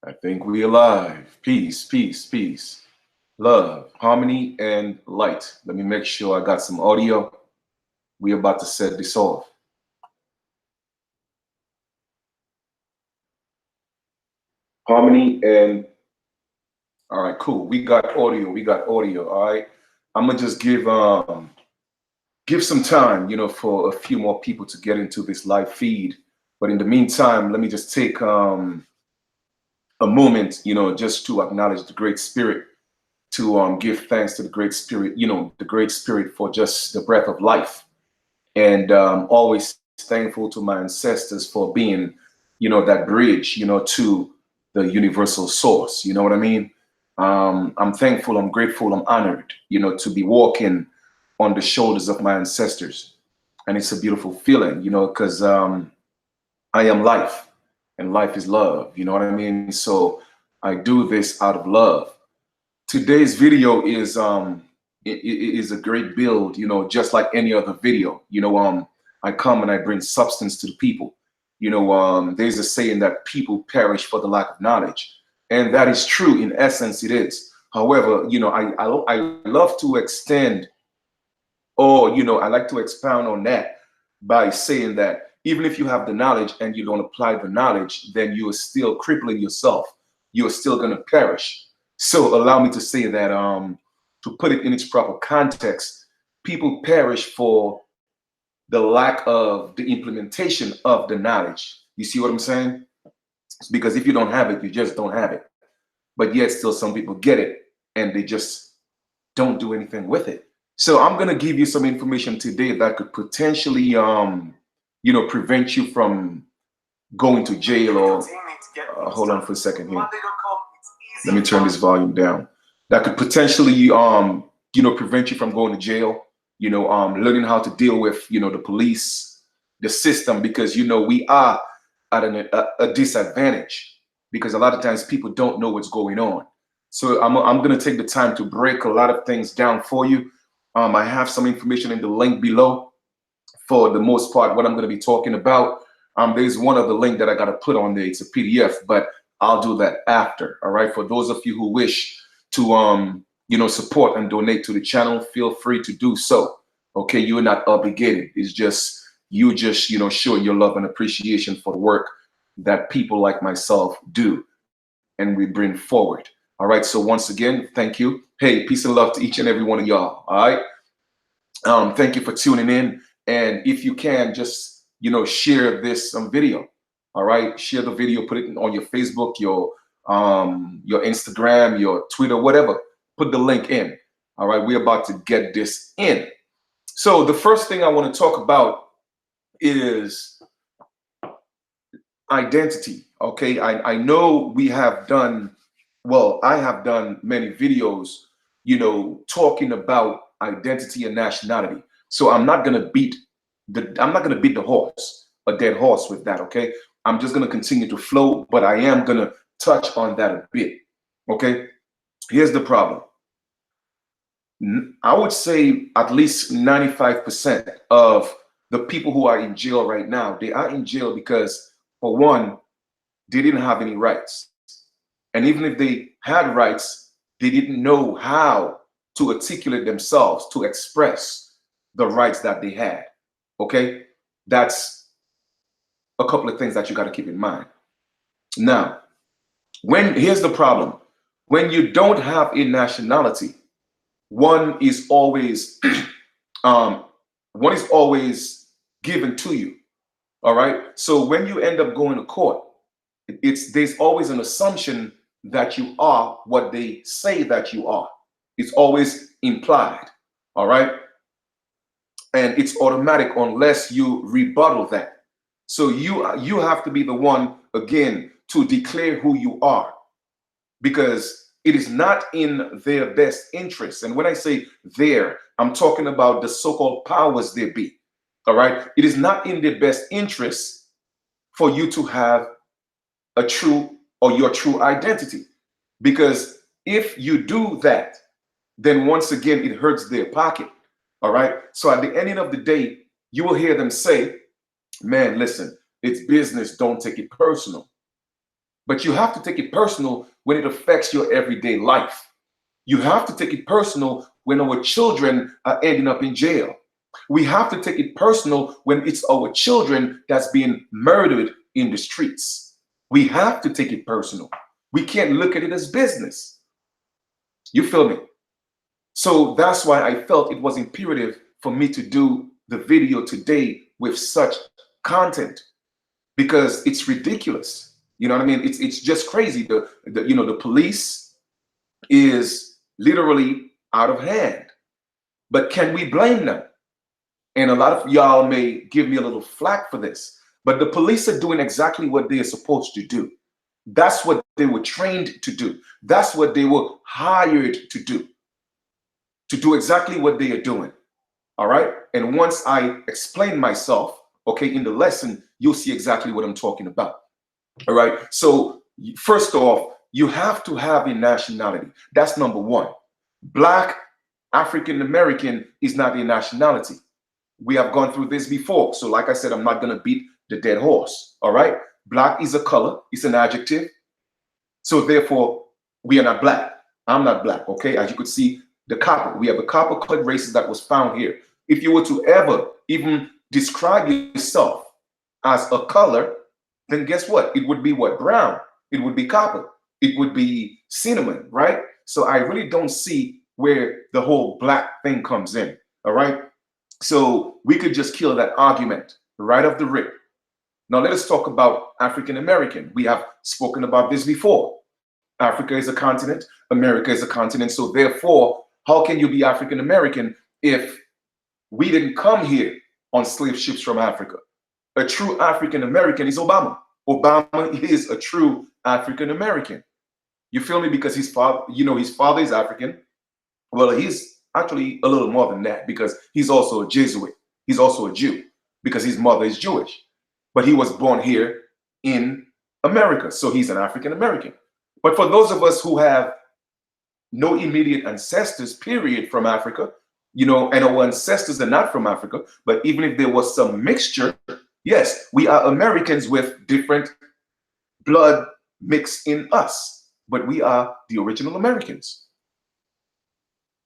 I think we alive. Peace, peace, peace. Love, harmony, and light. Let me make sure I got some audio. We about to set this off. Harmony and all right, cool. We got audio. We got audio. All right. I'm gonna just give some time, for a few more people to get into this live feed. But in the meantime, let me just take a moment, just to acknowledge the Great Spirit, to give thanks to the Great Spirit, the Great Spirit for just the breath of life, and always thankful to my ancestors for being, that bridge, to the universal source. You know what I mean? I'm thankful, I'm grateful, I'm honored, to be walking on the shoulders of my ancestors, and it's a beautiful feeling, because I am life, and life is love. You know what I mean? So I do this out of love. Today's video is a great build, just like any other video. I come and I bring substance to the people. There's a saying that people perish for the lack of knowledge, and that is true. In essence, it is. However, I love to extend, or I like to expound on that by saying that even if you have the knowledge and you don't apply the knowledge, then you are still crippling yourself. You are still going to perish. So allow me to say that, to put it in its proper context, people perish for the lack of the implementation of the knowledge. You see what I'm saying? It's because if you don't have it, you just don't have it. But yet still some people get it and they just don't do anything with it. So I'm going to give you some information today that could potentially, prevent you from going to jail or, hold on for a second here. Let me turn this volume down. That could potentially, prevent you from going to jail, learning how to deal with, the police, the system, because, we are at a disadvantage because a lot of times people don't know what's going on. So I'm going to take the time to break a lot of things down for you. I have some information in the link below. For the most part, what I'm going to be talking about, there's one other link that I got to put on there. It's a PDF, but I'll do that after. All right. For those of you who wish to, support and donate to the channel, feel free to do so. Okay. You're not obligated. It's just, showing your love and appreciation for the work that people like myself do and we bring forward. All right. So once again, thank you. Hey, peace and love to each and every one of y'all. All right. Thank you for tuning in. And if you can, just, share this video. All right. Share the video, put it on your Facebook, your Instagram, your Twitter, whatever. Put the link in. All right. We're about to get this in. So the first thing I want to talk about is identity. Okay. I know we have done, well, I have done many videos, talking about identity and nationality. So I'm not going to beat the horse, a dead horse with that. Okay. I'm just going to continue to flow, but I am going to touch on that a bit. Okay. Here's the problem. I would say at least 95% of the people who are in jail right now, they are in jail because, for one, they didn't have any rights. And even if they had rights, they didn't know how to articulate themselves, to express the rights that they had. Okay? That's a couple of things that you got to keep in mind. Now, here's the problem. When you don't have a nationality, one is always given to you. All right. So when you end up going to court, there's always an assumption that you are what they say that you are. It's always implied. All right. And it's automatic unless you rebuttal that. So you have to be the one, again, to declare who you are, because it is not in their best interest. And when I say their, I'm talking about the so-called powers there be. All right. It is not in their best interest for you to have a true or your true identity, because if you do that, then once again, it hurts their pocket. All right. So at the end of the day, you will hear them say, man, listen, it's business. Don't take it personal. But you have to take it personal when it affects your everyday life. You have to take it personal when our children are ending up in jail. We have to take it personal when it's our children that's being murdered in the streets. We have to take it personal. We can't look at it as business. You feel me? So that's why I felt it was imperative for me to do the video today with such content, because it's ridiculous. You know what I mean? It's just crazy. The police is literally out of hand. But can we blame them? And a lot of y'all may give me a little flack for this, but the police are doing exactly what they are supposed to do. That's what they were trained to do. That's what they were hired to do exactly what they are doing. All right. And once I explain myself, okay, in the lesson, you'll see exactly what I'm talking about. All right. So, first off, you have to have a nationality. That's number one. Black African American is not a nationality. We have gone through this before. So, like I said, I'm not going to beat the dead horse. All right. Black is a color, it's an adjective. So, therefore, we are not black. I'm not black. Okay. As you could see, the copper, we have a copper colored races that was found here. If you were to ever even describe yourself as a color, then guess what? It would be what? Brown. It would be copper. It would be cinnamon, right? So I really don't see where the whole black thing comes in. All right. So we could just kill that argument right off the rip. Now let us talk about African American. We have spoken about this before. Africa is a continent, America is a continent. So therefore, how can you be African American if we didn't come here on slave ships from Africa? A true African American is Obama. Obama is a true African American. You feel me? Because his father, his father is African. Well, he's actually a little more than that, because he's also a Jesuit. He's also a Jew because his mother is Jewish. But he was born here in America. So he's an African American. But for those of us who have no immediate ancestors, period, from Africa, and our ancestors are not from Africa, but even if there was some mixture, yes, we are Americans with different blood mixed in us, but we are the original Americans.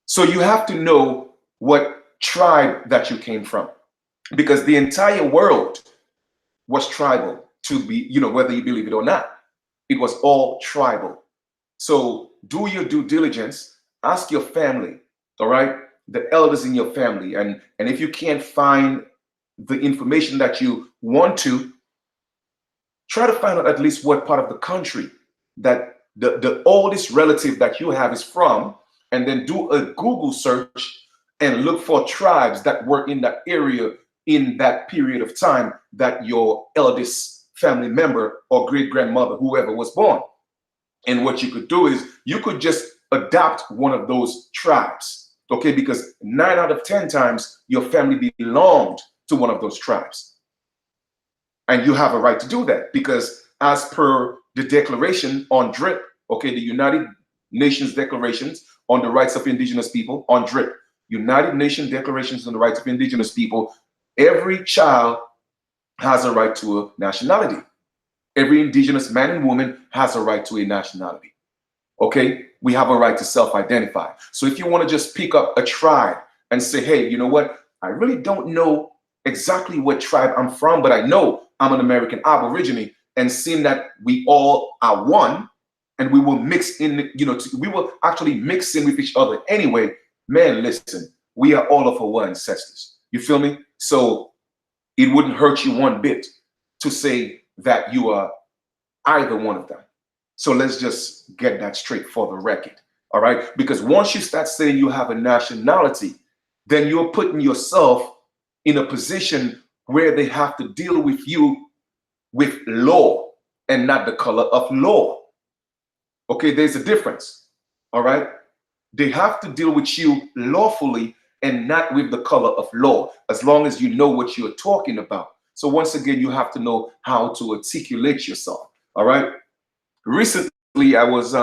So you have to know what tribe that you came from, because the entire world was tribal, to be, whether you believe it or not. It was all tribal. So do your due diligence, ask your family, all right, the elders in your family. And if you can't find the information that you want to, try to find out at least what part of the country that the oldest relative that you have is from, and then do a Google search and look for tribes that were in that area in that period of time that your eldest family member or great grandmother, whoever, was born. And what you could do is you could just adopt one of those tribes, okay? Because 9 out of 10 times your family belonged to one of those tribes. And you have a right to do that, because as per the Declaration on DRIP, okay, the United Nations Declarations on the Rights of Indigenous People, on DRIP, United Nations Declarations on the Rights of Indigenous People, every child has a right to a nationality. Every indigenous man and woman has a right to a nationality. Okay, we have a right to self-identify. So if you want to just pick up a tribe and say, hey, you know what? I really don't know exactly what tribe I'm from, but I know I'm an American Aborigine, and seeing that we all are one, and we will mix in, we will actually mix in with each other anyway. Man, listen, we are all of our ancestors. You feel me? So it wouldn't hurt you one bit to say that you are either one of them. So let's just get that straight for the record. All right. Because once you start saying you have a nationality, then you're putting yourself in a position where they have to deal with you with law and not the color of law. Okay. There's a difference. All right. They have to deal with you lawfully and not with the color of law, as long as you know what you're talking about. So once again, you have to know how to articulate yourself. All right. Recently, I was,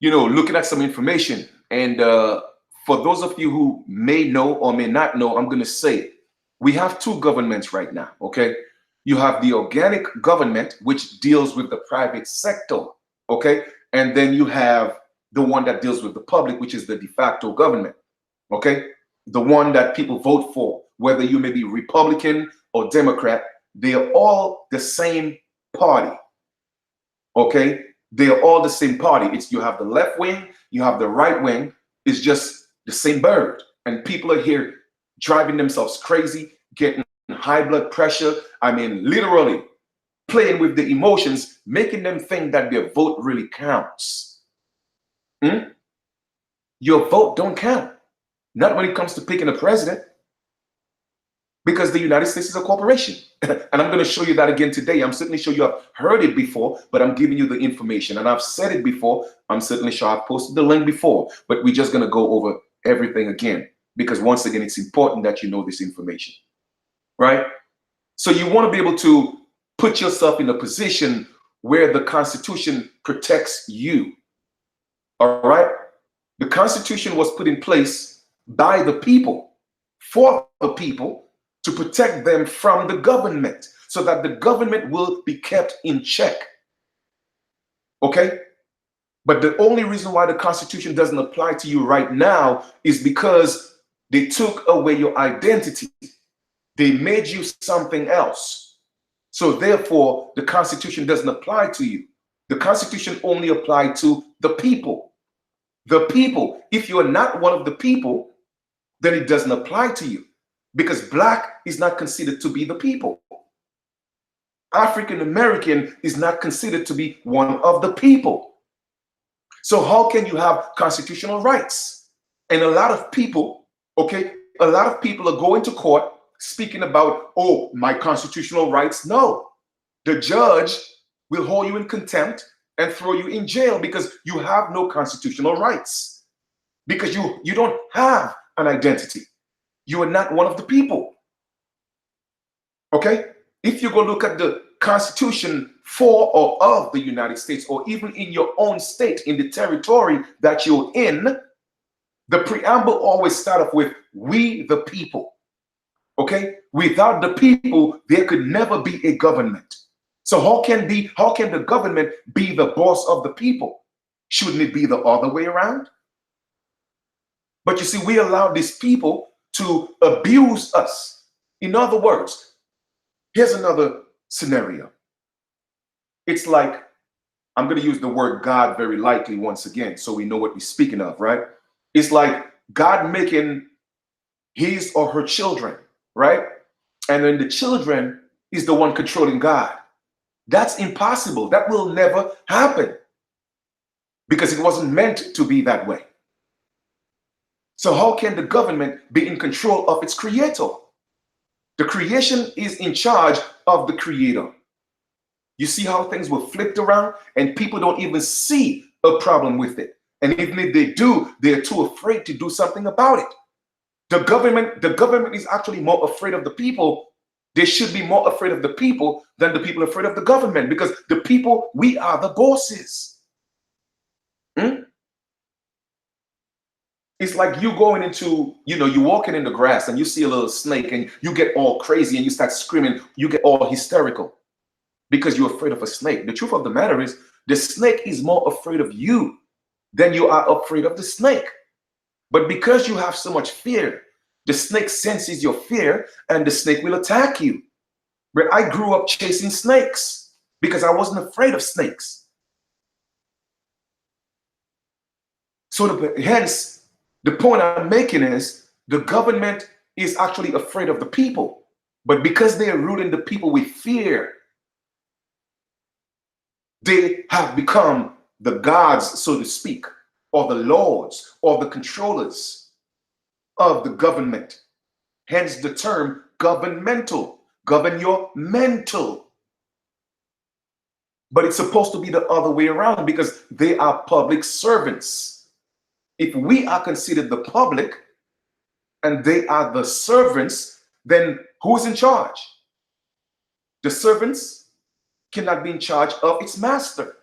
looking at some information, and for those of you who may know or may not know, I'm going to say it. We have two governments right now. Okay. You have the organic government, which deals with the private sector, okay? And then you have the one that deals with the public, which is the de facto government, okay? The one that people vote for, whether you may be Republican or Democrat, they are all the same party, okay? They are all the same party. It's you have the left wing, you have the right wing. It's just the same bird. And people are here driving themselves crazy, getting high blood pressure. I mean, literally playing with the emotions, making them think that their vote really counts. Your vote don't count. Not when it comes to picking a president, because the United States is a corporation. And I'm going to show you that again today. I'm certainly sure you have heard it before, but I'm giving you the information. And I've said it before. I'm certainly sure I've posted the link before, but we're just going to go over everything again, because once again, it's important that you know this information, right? So you want to be able to put yourself in a position where the Constitution protects you, all right? The Constitution was put in place by the people, for the people, to protect them from the government, so that the government will be kept in check. Okay? But the only reason why the Constitution doesn't apply to you right now is because they took away your identity. They made you something else. So therefore, the Constitution doesn't apply to you. The Constitution only applies to the people. The people. If you are not one of the people, then it doesn't apply to you, because Black is not considered to be the people. African American is not considered to be one of the people. So how can you have constitutional rights? And a lot of people, okay, a lot of people are going to court speaking about, oh, my constitutional rights. No, the judge will hold you in contempt and throw you in jail because you have no constitutional rights, because you don't have an identity. You are not one of the people. Okay? If you go look at the Constitution for or of the United States, or even in your own state, in the territory that you're in, the preamble always start off with "we the people." Okay? Without the people, there could never be a government. So how can the government be the boss of the people? Shouldn't it be the other way around? But you see, we allow these people to abuse us. In other words, here's another scenario. It's like, I'm going to use the word God very lightly once again, so we know what we're speaking of, right? It's like God making his or her children, right? And then the children is the one controlling God. That's impossible. That will never happen, because it wasn't meant to be that way. So how can the government be in control of its creator? The creation is in charge of the creator. You see how things were flipped around, and people don't even see a problem with it. And even if they do, they're too afraid to do something about it. The government is actually more afraid of the people. They should be more afraid of the people than the people afraid of the government, because the people, we are the bosses. It's like you going into, you walking in the grass and you see a little snake and you get all crazy and you start screaming, you get all hysterical because you're afraid of a snake. The truth of the matter is, the snake is more afraid of you than you are afraid of the snake. But because you have so much fear, the snake senses your fear and the snake will attack you. But I grew up chasing snakes because I wasn't afraid of snakes. So hence, the point I'm making is the government is actually afraid of the people. But because they are ruling the people with fear, they have become the gods, so to speak, or the lords, or the controllers of the government. Hence the term governmental. Govern your mental. But it's supposed to be the other way around, because they are public servants. If we are considered the public and they are the servants, then who's in charge? The servants cannot be in charge of its master.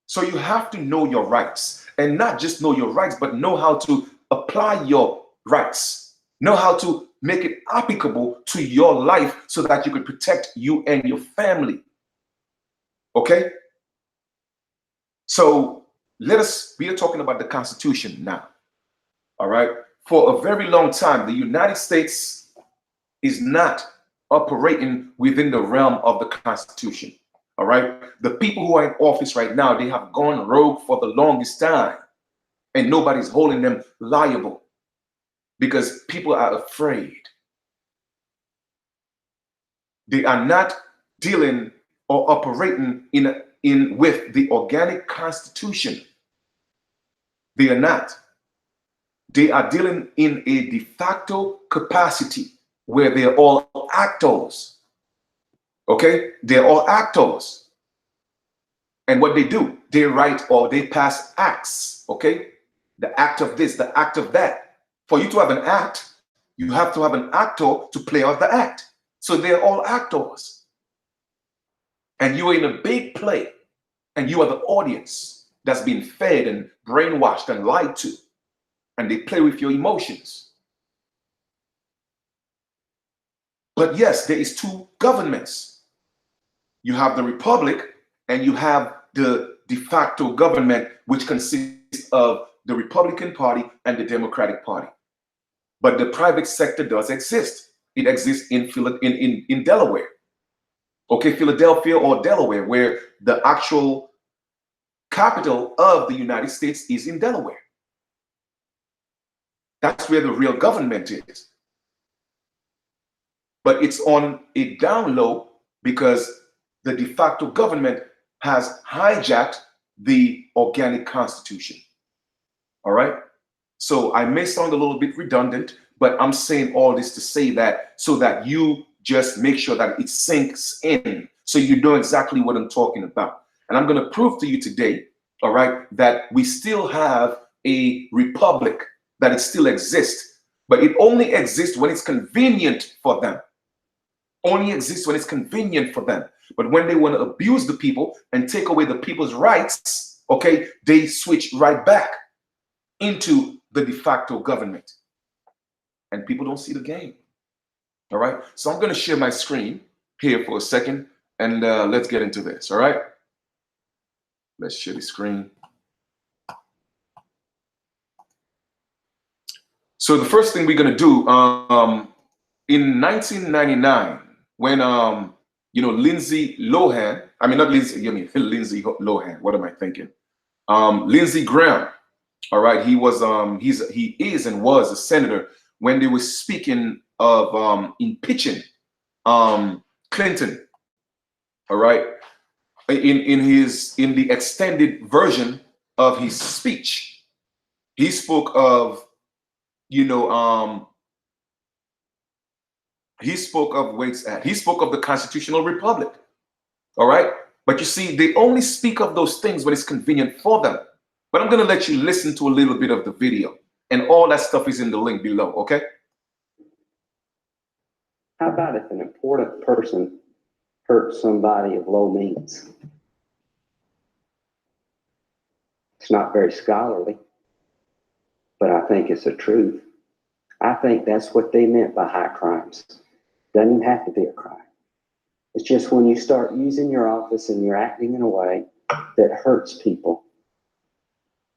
So you have to know your rights, and not just know your rights, but know how to apply your rights. Know how to make it applicable to your life so that you can protect you and your family. Okay? So we are talking about the Constitution now. All right? For a very long time, the United States is not operating within the realm of the Constitution. All right? The people who are in office right now, they have gone rogue for the longest time, and nobody's holding them liable because people are afraid. They are not dealing or operating in with the organic Constitution. They are not. They are dealing in a de facto capacity where they're all actors. Okay? They're all actors. And what they do, they write or they pass acts. Okay? The act of this, the act of that. For you to have an act, you have to have an actor to play out the act. So they're all actors. And you are in a big play. And you are the audience that's been fed and brainwashed and lied to. And they play with your emotions. But yes, there is two governments. You have the republic and you have the de facto government, which consists of the Republican Party and the Democratic Party. But the private sector does exist. It exists in Delaware. Okay, Philadelphia or Delaware, where the actual capital of the United States is in Delaware. That's where the real government is. But it's on a down low because the de facto government has hijacked the organic Constitution. All right? So I may sound a little bit redundant, but I'm saying all this to say that so that you just make sure that it sinks in so you know exactly what I'm talking about. And I'm going to prove to you today, all right, that we still have a republic, that it still exists, but it only exists when it's convenient for them. Only exists when it's convenient for them. But when they want to abuse the people and take away the people's rights, okay, they switch right back into the de facto government. And people don't see the game. All right. So I'm going to share my screen here for a second and let's get into this. All right. Let's share the screen. So the first thing we're going to do in 1999, when Lindsay Lohan, I mean not Lindsay, I mean Lindsay Lohan. What am I thinking? Lindsey Graham. All right, he is and was a senator when they were speaking of impeaching Clinton. All right, in the extended version of his speech, he spoke of he spoke of he spoke of the constitutional republic. All right, but you see, they only speak of those things when it's convenient for them. But I'm going to let you listen to a little bit of the video, and all that stuff is in the link below, okay? How about if an important person hurts somebody of low means? It's not very scholarly, but I think it's the truth. I think that's what they meant by high crimes. Doesn't even have to be a crime. It's just when you start using your office and you're acting in a way that hurts people,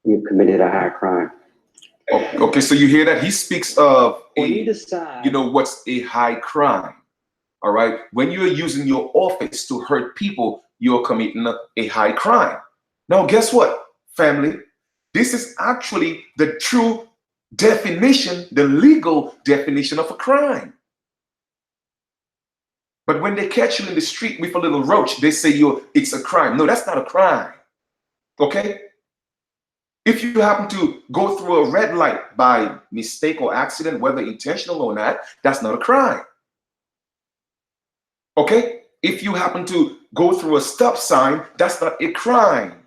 you've committed a high crime. Okay, so you hear that? He speaks of decide, what's a high crime. All right. When you're using your office to hurt people, you're committing a high crime. Now, guess what, family? This is actually the true definition, the legal definition of a crime. But when they catch you in the street with a little roach, they say it's a crime. No, that's not a crime. Okay? If you happen to go through a red light by mistake or accident, whether intentional or not, that's not a crime. Okay? If you happen to go through a stop sign, that's not a crime.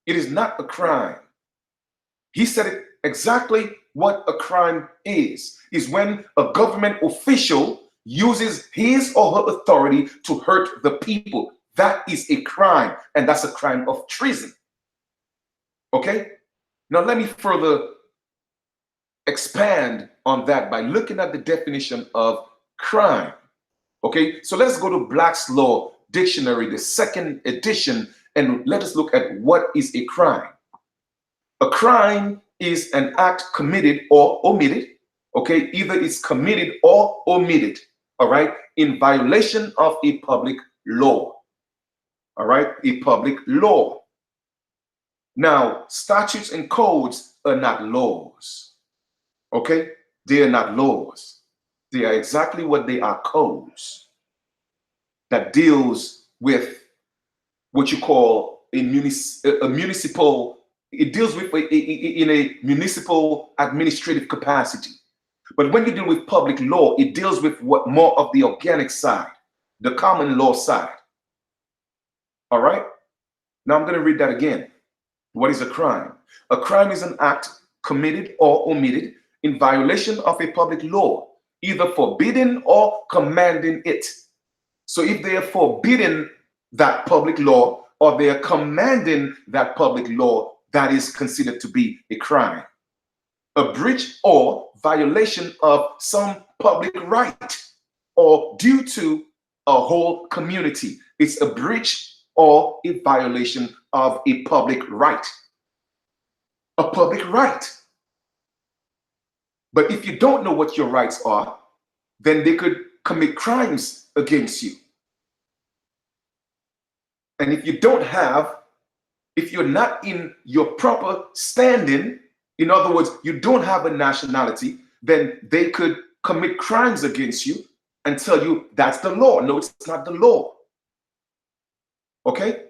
It is not a crime. He said it exactly what a crime is when a government official uses his or her authority to hurt the people. That is a crime, and that's a crime of treason. Okay? Now let me further expand on that by looking at the definition of crime. Okay, so let's go to Black's Law Dictionary, the second edition, and let us look at what is a crime. A crime is an act committed or omitted. Okay, either it's committed or omitted, all right, in violation of a public law. All right, a public law. Now, statutes and codes are not laws. Okay, they are not laws. They are exactly what they are, codes that deals with what you call a municipal, it deals with in a municipal administrative capacity. But when you deal with public law, it deals with what more of the organic side, the common law side. All right? Now I'm going to read that again. What is a crime? A crime is an act committed or omitted in violation of a public law, either forbidding or commanding it. So if they are forbidding that public law or they are commanding that public law, that is considered to be a crime. A breach or violation of some public right or due to a whole community. It's a breach or a violation of a public right. A public right. But if you don't know what your rights are, then they could commit crimes against you. And if you don't have, if you're not in your proper standing, in other words, you don't have a nationality, then they could commit crimes against you and tell you that's the law. No, it's not the law. Okay?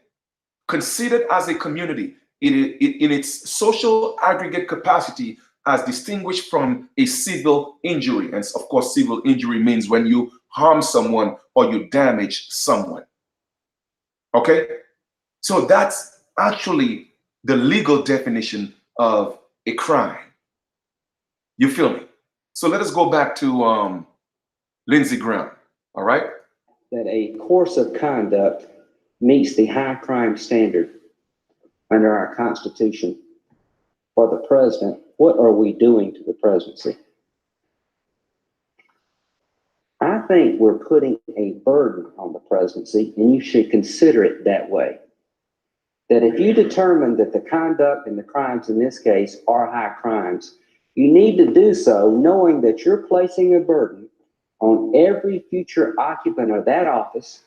Considered as a community in its social aggregate capacity as distinguished from a civil injury. And of course, civil injury means when you harm someone or you damage someone. Okay? So that's actually the legal definition of a crime. You feel me? So let us go back to Lindsey Graham, all right? That a course of conduct meets the high crime standard under our Constitution for the president. What are we doing to the presidency? I think we're putting a burden on the presidency, and you should consider it that way. That if you determine that the conduct and the crimes in this case are high crimes, you need to do so knowing that you're placing a burden on every future occupant of that office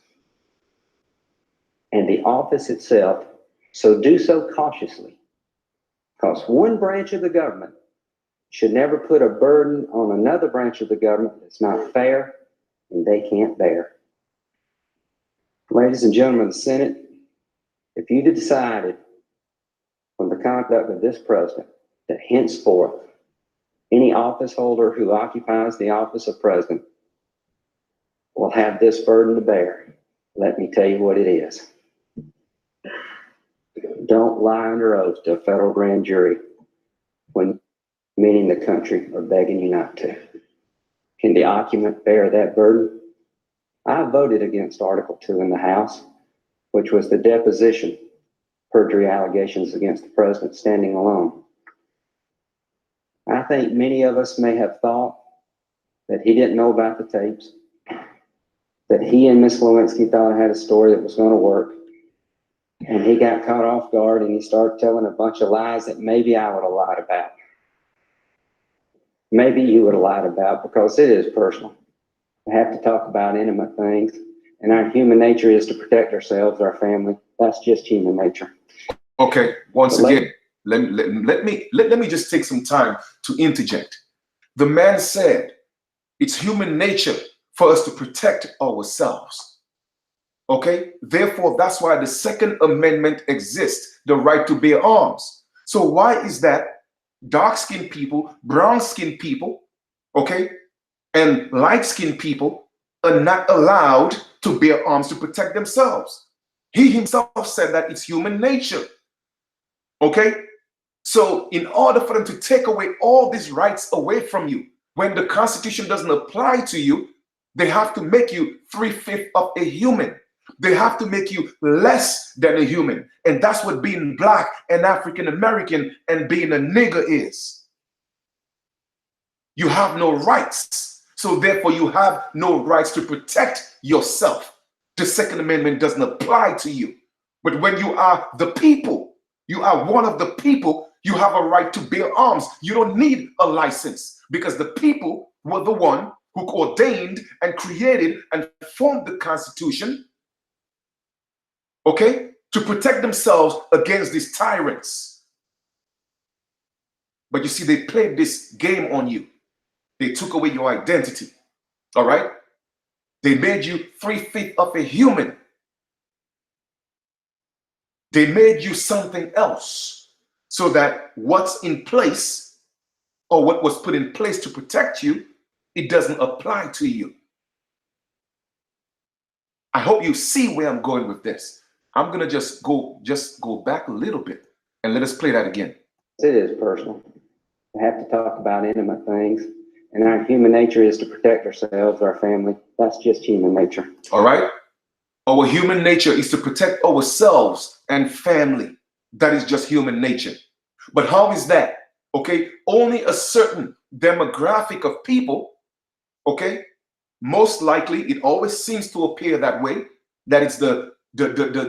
and the office itself. So do so cautiously, because one branch of the government should never put a burden on another branch of the government that's not fair and they can't bear. Ladies and gentlemen of the Senate, if you decided from the conduct of this president that henceforth any office holder who occupies the office of president will have this burden to bear, let me tell you what it is. Don't lie under oath to a federal grand jury when many in the country are begging you not to. Can the occupant bear that burden? I voted against Article 2 in the House, which was the deposition, perjury allegations against the president standing alone. I think many of us may have thought that he didn't know about the tapes, that he and Miss Lewinsky thought I had a story that was going to work, and he got caught off guard and he started telling a bunch of lies that maybe I would have lied about. Maybe you would have lied about, because it is personal. We have to talk about intimate things, and our human nature is to protect ourselves, our family. That's just human nature. Okay, once again, let me just take some time to interject. The man said it's human nature for us to protect ourselves. Okay, therefore, that's why the Second Amendment exists, the right to bear arms. So why is that dark-skinned people, brown-skinned people, okay, and light-skinned people are not allowed to bear arms to protect themselves? He himself said that it's human nature. Okay? So in order for them to take away all these rights away from you, when the Constitution doesn't apply to you, they have to make you 3/5 of a human. They have to make you less than a human. And that's what being black and African American and being a nigger is. You have no rights. So therefore, you have no rights to protect yourself. The Second Amendment doesn't apply to you. But when you are the people, you are one of the people, you have a right to bear arms. You don't need a license because the people were the one who ordained and created and formed the Constitution, okay, to protect themselves against these tyrants. But you see, they played this game on you. They took away your identity, all right? They made you 3/5 of a human. They made you something else so that what's in place or what was put in place to protect you, it doesn't apply to you. I hope you see where I'm going with this. I'm going to just go back a little bit and let us play that again. It is personal. We have to talk about intimate things. And our human nature is to protect ourselves, our family. That's just human nature. All right? Our human nature is to protect ourselves and family. That is just human nature. But how is that? Okay? Only a certain demographic of people, okay? Most likely, it always seems to appear that way, that it's the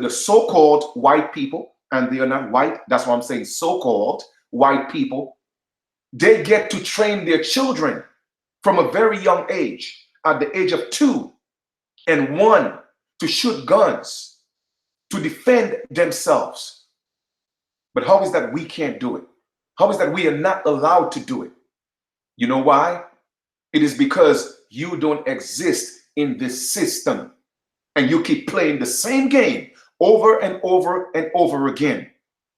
so-called white people, and they are not white. That's why I'm saying so-called white people. They get to train their children from a very young age, at the age of 2 and 1, to shoot guns, to defend themselves. But how is that we can't do it? How is that we are not allowed to do it? You know why? It is because you don't exist in this system and you keep playing the same game over and over and over again.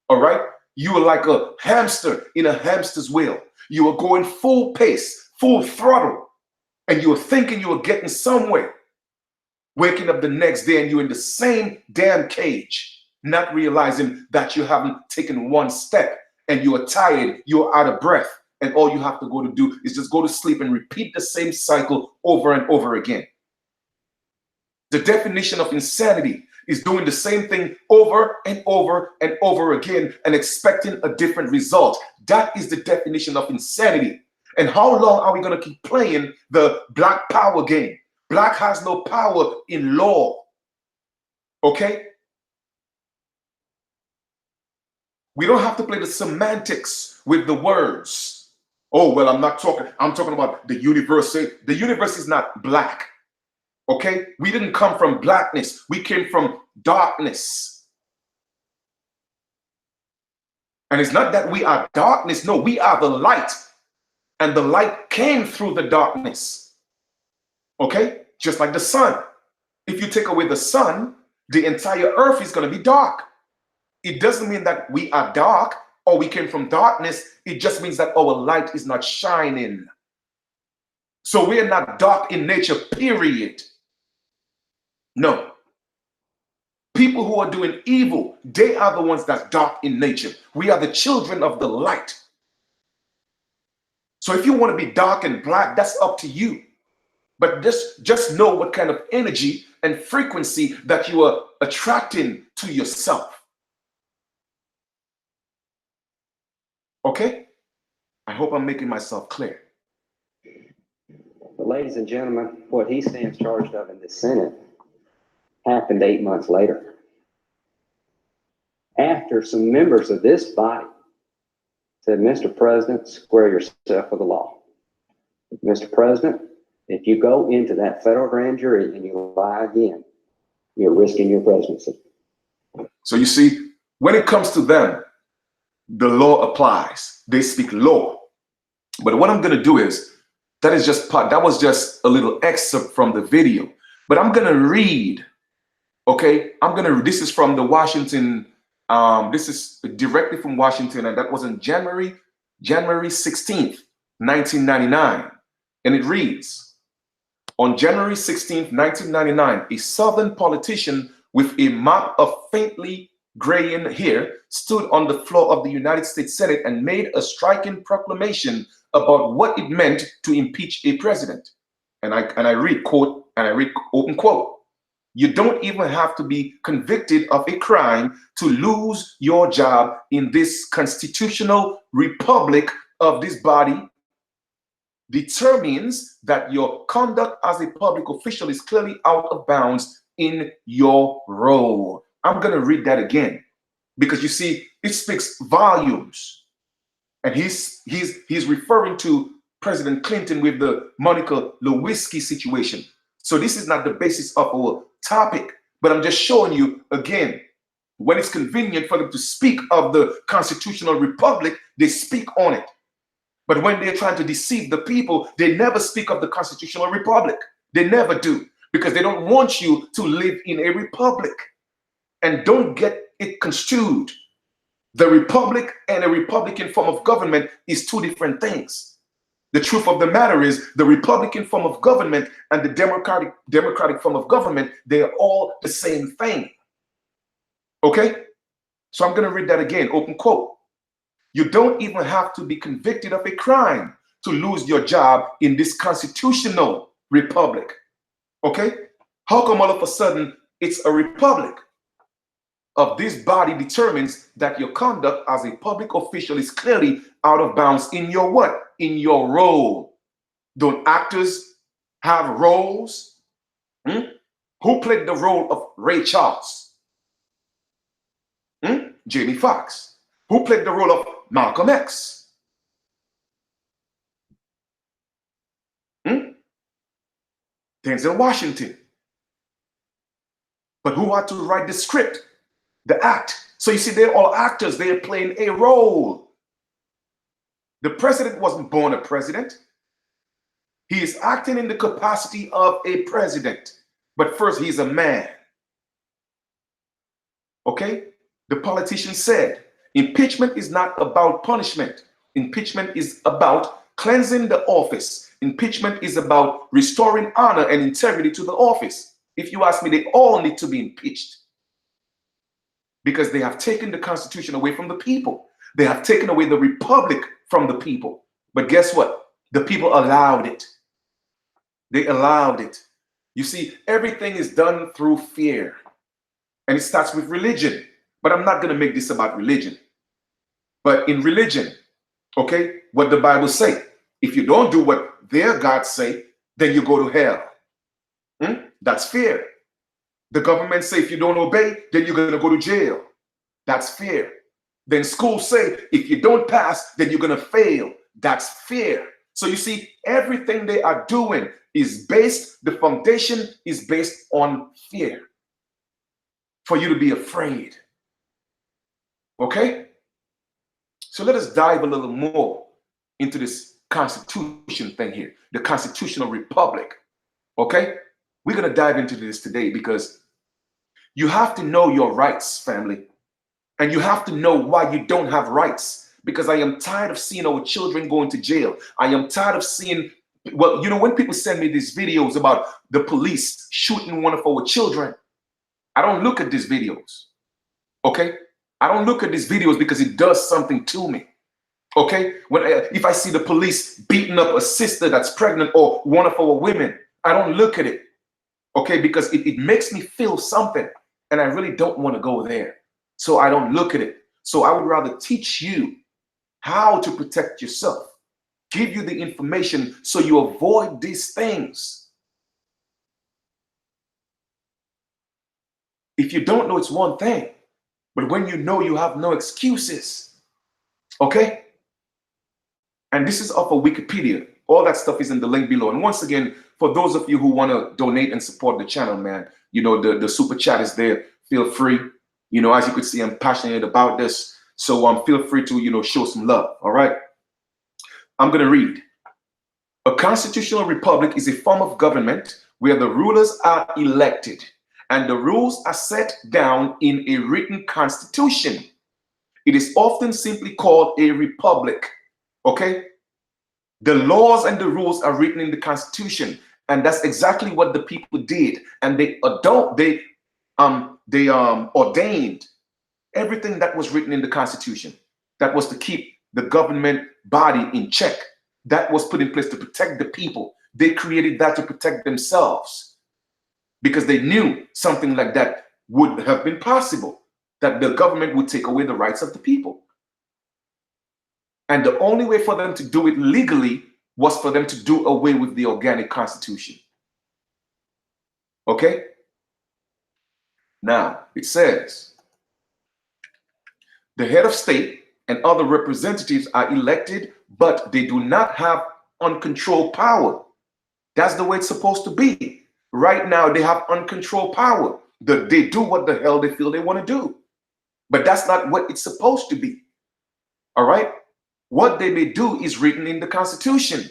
All right? You are like a hamster in a hamster's wheel. You are going full pace, full throttle, and you are thinking you are getting somewhere. Waking up the next day and you're in the same damn cage, not realizing that you haven't taken one step and you are tired, you're out of breath, and all you have to go to do is just go to sleep and repeat the same cycle over and over again. The definition of insanity is doing the same thing over and over and over again and expecting a different result. That is the definition of insanity. And how long are we going to keep playing the black power game? Black has no power in law. Okay? We don't have to play the semantics with the words. Oh, well, I'm talking about the universe. The universe is not black. Okay? We didn't come from blackness. We came from darkness. And it's not that we are darkness. No, we are the light. And the light came through the darkness. Okay? Just like the sun. If you take away the sun, the entire earth is going to be dark. It doesn't mean that we are dark or we came from darkness. It just means that our light is not shining. So we are not dark in nature, period. No. People who are doing evil, they are the ones that's dark in nature. We are the children of the light. So if you want to be dark and black, that's up to you. But just know what kind of energy and frequency that you are attracting to yourself. Okay? I hope I'm making myself clear. But ladies and gentlemen, what he stands charged of in the Senate happened 8 months later. After some members of this body said, Mr. President, square yourself with the law. Mr. President, if you go into that federal grand jury and you lie again, you're risking your presidency. So you see, when it comes to them, the law applies. They speak law. But what I'm going to do is, that was just a little excerpt from the video. But I'm going to read, okay? This is from the Washington, this is directly from Washington, and that was on January 16th, 1999. And it reads, on January 16th, 1999, a Southern politician with a mop of faintly graying hair stood on the floor of the United States Senate and made a striking proclamation about what it meant to impeach a president. And I read, quote, and I read, open quote, you don't even have to be convicted of a crime to lose your job in this constitutional republic of this body, determines that your conduct as a public official is clearly out of bounds in your role. I'm going to read that again because you see, it speaks volumes. And he's referring to President Clinton with the Monica Lewinsky situation. So this is not the basis of our topic, but I'm just showing you again, when it's convenient for them to speak of the constitutional republic, they speak on it. But when they're trying to deceive the people, they never speak of the constitutional republic. They never do, because they don't want you to live in a republic. And don't get it construed. The republic and a Republican form of government is two different things. The truth of the matter is the Republican form of government and the democratic form of government, they are all the same thing. Okay? So I'm going to read that again, open quote. You don't even have to be convicted of a crime to lose your job in this constitutional republic. Okay? How come all of a sudden it's a republic? Of this body determines that your conduct as a public official is clearly out of bounds in your what? In your role. Don't actors have roles? Who played the role of Ray Charles? Jamie Foxx. Who played the role of Malcolm X? Denzel Washington. But who had to write the script? The act. So you see, they're all actors. They're playing a role. The president wasn't born a president. He is acting in the capacity of a president. But first, he's a man. Okay? The politician said, impeachment is not about punishment. Impeachment is about cleansing the office. Impeachment is about restoring honor and integrity to the office. If you ask me, they all need to be impeached. Because they have taken the Constitution away from the people. They have taken away the republic from the people. But guess what? The people allowed it. They allowed it. You see, everything is done through fear. And it starts with religion. But I'm not going to make this about religion. But in religion, okay, what the Bible say, if you don't do what their gods say, then you go to hell. That's fear. The government say if you don't obey, then you're going to go to jail. That's fear. Then schools say if you don't pass, then you're going to fail. That's fear. So you see, everything they are doing is based, the foundation is based on fear. For you to be afraid. Okay? So let us dive a little more into this constitution thing here. The constitutional republic. Okay? We're going to dive into this today because you have to know your rights, family. And you have to know why you don't have rights. Because I am tired of seeing our children going to jail. I am tired of seeing, well, you know, when people send me these videos about the police shooting one of our children, I don't look at these videos. Okay? I don't look at these videos because it does something to me. Okay? If I see the police beating up a sister that's pregnant or one of our women, I don't look at it. Okay? Because it makes me feel something. And I really don't want to go there. So I don't look at it. So I would rather teach you how to protect yourself. Give you the information so you avoid these things. If you don't know, it's one thing. But when you know, you have no excuses. Okay? And this is off of Wikipedia. All that stuff is in the link below. And once again, for those of you who want to donate and support the channel, man, you know, the super chat is there. Feel free. You know, as you could see, I'm passionate about this. So feel free to, you know, show some love. All right? I'm going to read. A constitutional republic is a form of government where the rulers are elected and the rules are set down in a written constitution. It is often simply called a republic. Okay? The laws and the rules are written in the Constitution, and that's exactly what the people did. And they ordained everything that was written in the Constitution. That was to keep the government body in check. That was put in place to protect the people. They created that to protect themselves because they knew something like that would have been possible, that the government would take away the rights of the people. And the only way for them to do it legally was for them to do away with the organic constitution. Okay? Now, it says, the head of state and other representatives are elected, but they do not have uncontrolled power. That's the way it's supposed to be. Right now, they have uncontrolled power. They do what the hell they feel they want to do. But that's not what it's supposed to be. All right? What they may do is written in the Constitution,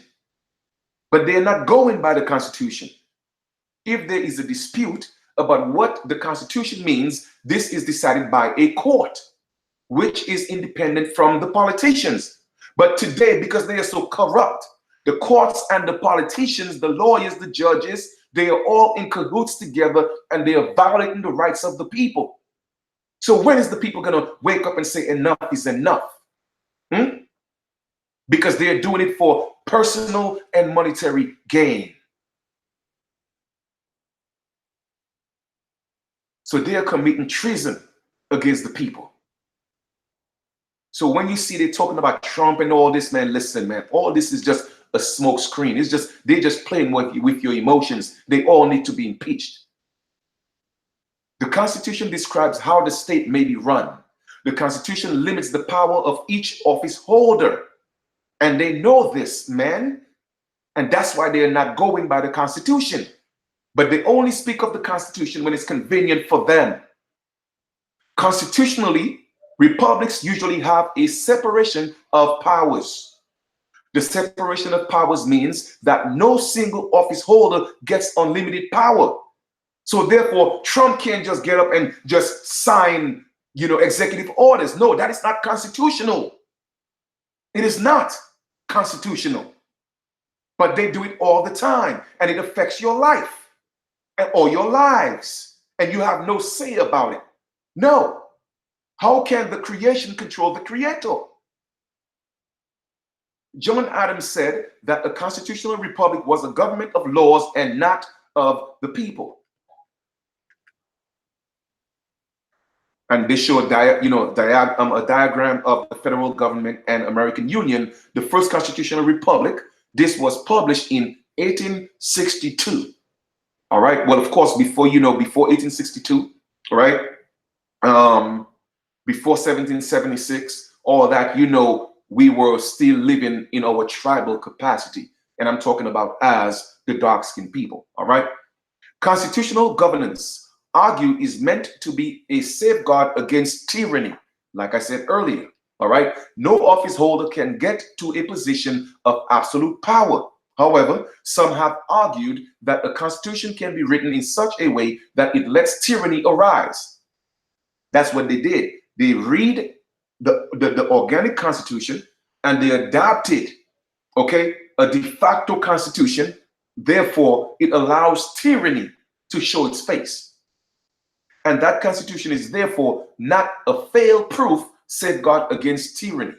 but they're not going by the Constitution. If there is a dispute about what the Constitution means, this is decided by a court, which is independent from the politicians. But today, because they are so corrupt, the courts and the politicians, the lawyers, the judges, they are all in cahoots together, and they are violating the rights of the people. So when is the people going to wake up and say enough is enough? Because they're doing it for personal and monetary gain. So they are committing treason against the people. So when you see they're talking about Trump and all this, man, listen, man, all this is just a smoke screen. It's just, they're just playing with your emotions. They all need to be impeached. The Constitution describes how the state may be run. The Constitution limits the power of each office holder. And they know this, man. And that's why they are not going by the Constitution. But they only speak of the Constitution when it's convenient for them. Constitutionally, republics usually have a separation of powers. The separation of powers means that no single office holder gets unlimited power. So therefore, Trump can't just get up and just sign, executive orders. No, that is not constitutional. It is not constitutional. But they do it all the time, and it affects your life or your lives, and you have no say about it. No. How can the creation control the creator? John Adams said that a constitutional republic was a government of laws and not of the people. And they show a diagram of the federal government and American Union, the first constitutional republic. This was published in 1862. All right. Well, of course, before 1862, all right, before 1776, all that, we were still living in our tribal capacity. And I'm talking about as the dark-skinned people. All right. Constitutional governance, argue, is meant to be a safeguard against tyranny. Like I said earlier. All right. No office holder can get to a position of absolute power. However, some have argued that a constitution can be written in such a way that it lets tyranny arise. That's what they did. They read the organic constitution and they adopted, okay, a de facto constitution. Therefore, it allows tyranny to show its face. And that constitution is therefore not a fail-proof safeguard against tyranny.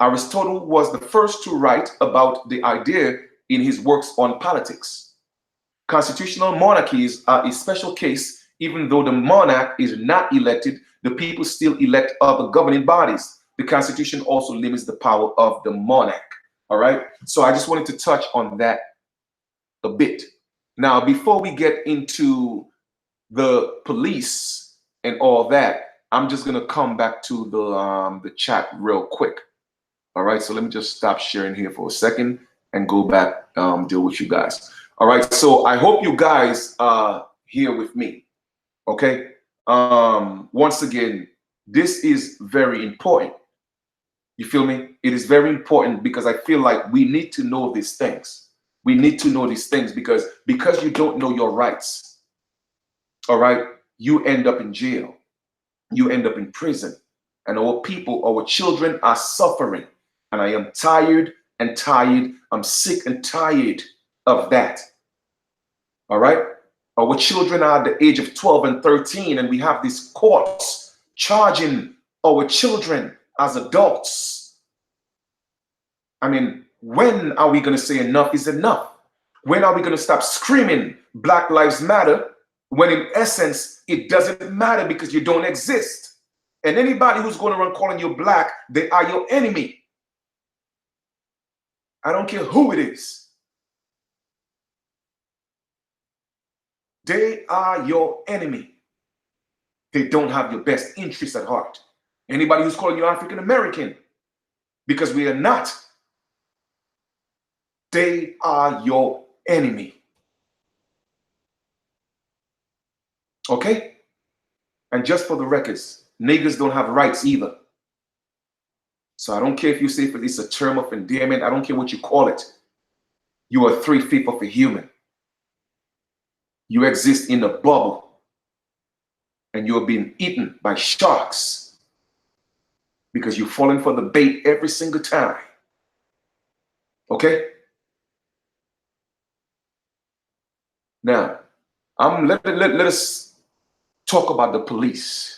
Aristotle was the first to write about the idea in his works on politics. Constitutional monarchies are a special case. Even though the monarch is not elected, the people still elect other governing bodies. The Constitution also limits the power of the monarch. All right. So I just wanted to touch on that a bit. Now, before we get into the police and all that, I'm just going to come back to the chat real quick. All right. So let me just stop sharing here for a second and go back, deal with you guys. All right. So I hope you guys are here with me. Okay. Once again, this is very important. You feel me? It is very important because I feel like we need to know these things. We need to know these things because you don't know your rights. All right. You end up in jail. You end up in prison. And our people, our children are suffering. And I am tired and tired. I'm sick and tired of that. All right. Our children are at the age of 12 and 13, and we have these courts charging our children as adults. I mean, when are we going to say enough is enough? When are we going to stop screaming Black Lives Matter when in essence it doesn't matter because you don't exist? And anybody who's going around calling you black, they are your enemy. I don't care who it is. They are your enemy. They don't have your best interests at heart. Anybody who's calling you African American, because we are not, they are your enemy. Okay? And just for the records, niggers don't have rights either. So I don't care if you say for this a term of endearment, I don't care what you call it. You are 3/5 of a human. You exist in a bubble and you're being eaten by sharks because you're falling for the bait every single time. Okay? Now, let us talk about the police.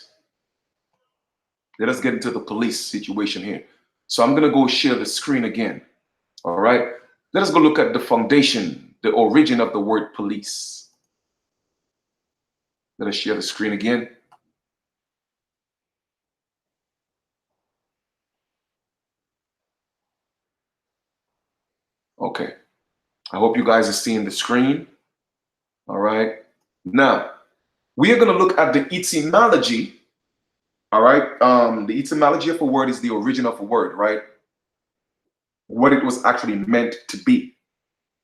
Let us get into the police situation here. So I'm going to go share the screen again. All right? Let us go look at the foundation, the origin of the word police. Let us share the screen again. Okay. I hope you guys are seeing the screen. All right. Now, we are going to look at the etymology. All right. The etymology of a word is the origin of a word, right? What it was actually meant to be,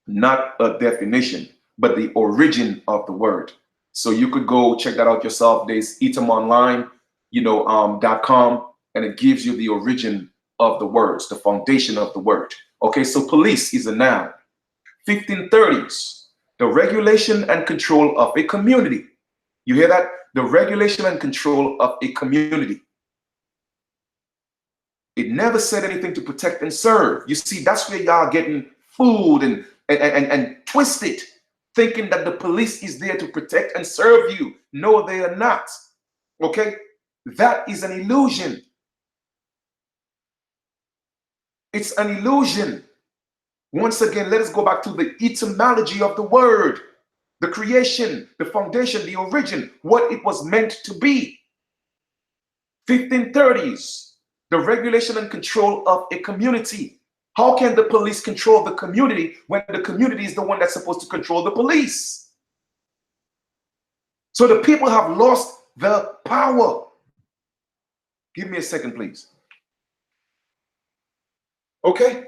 not a definition, but the origin of the word. So you could go check that out yourself. There's etymonline, .com, and it gives you the origin of the words, the foundation of the word. Okay, so police is a noun. 1530s, the regulation and control of a community. You hear that? The regulation and control of a community. It never said anything to protect and serve. You see, that's where y'all getting fooled and twisted, thinking that the police is there to protect and serve you. No, they are not. Okay? That is an illusion. It's an illusion. Once again, let us go back to the etymology of the word, the creation, the foundation, the origin, what it was meant to be. 1530s, the regulation and control of a community. How can the police control the community when the community is the one that's supposed to control the police? So the people have lost the power. Give me a second, please. Okay?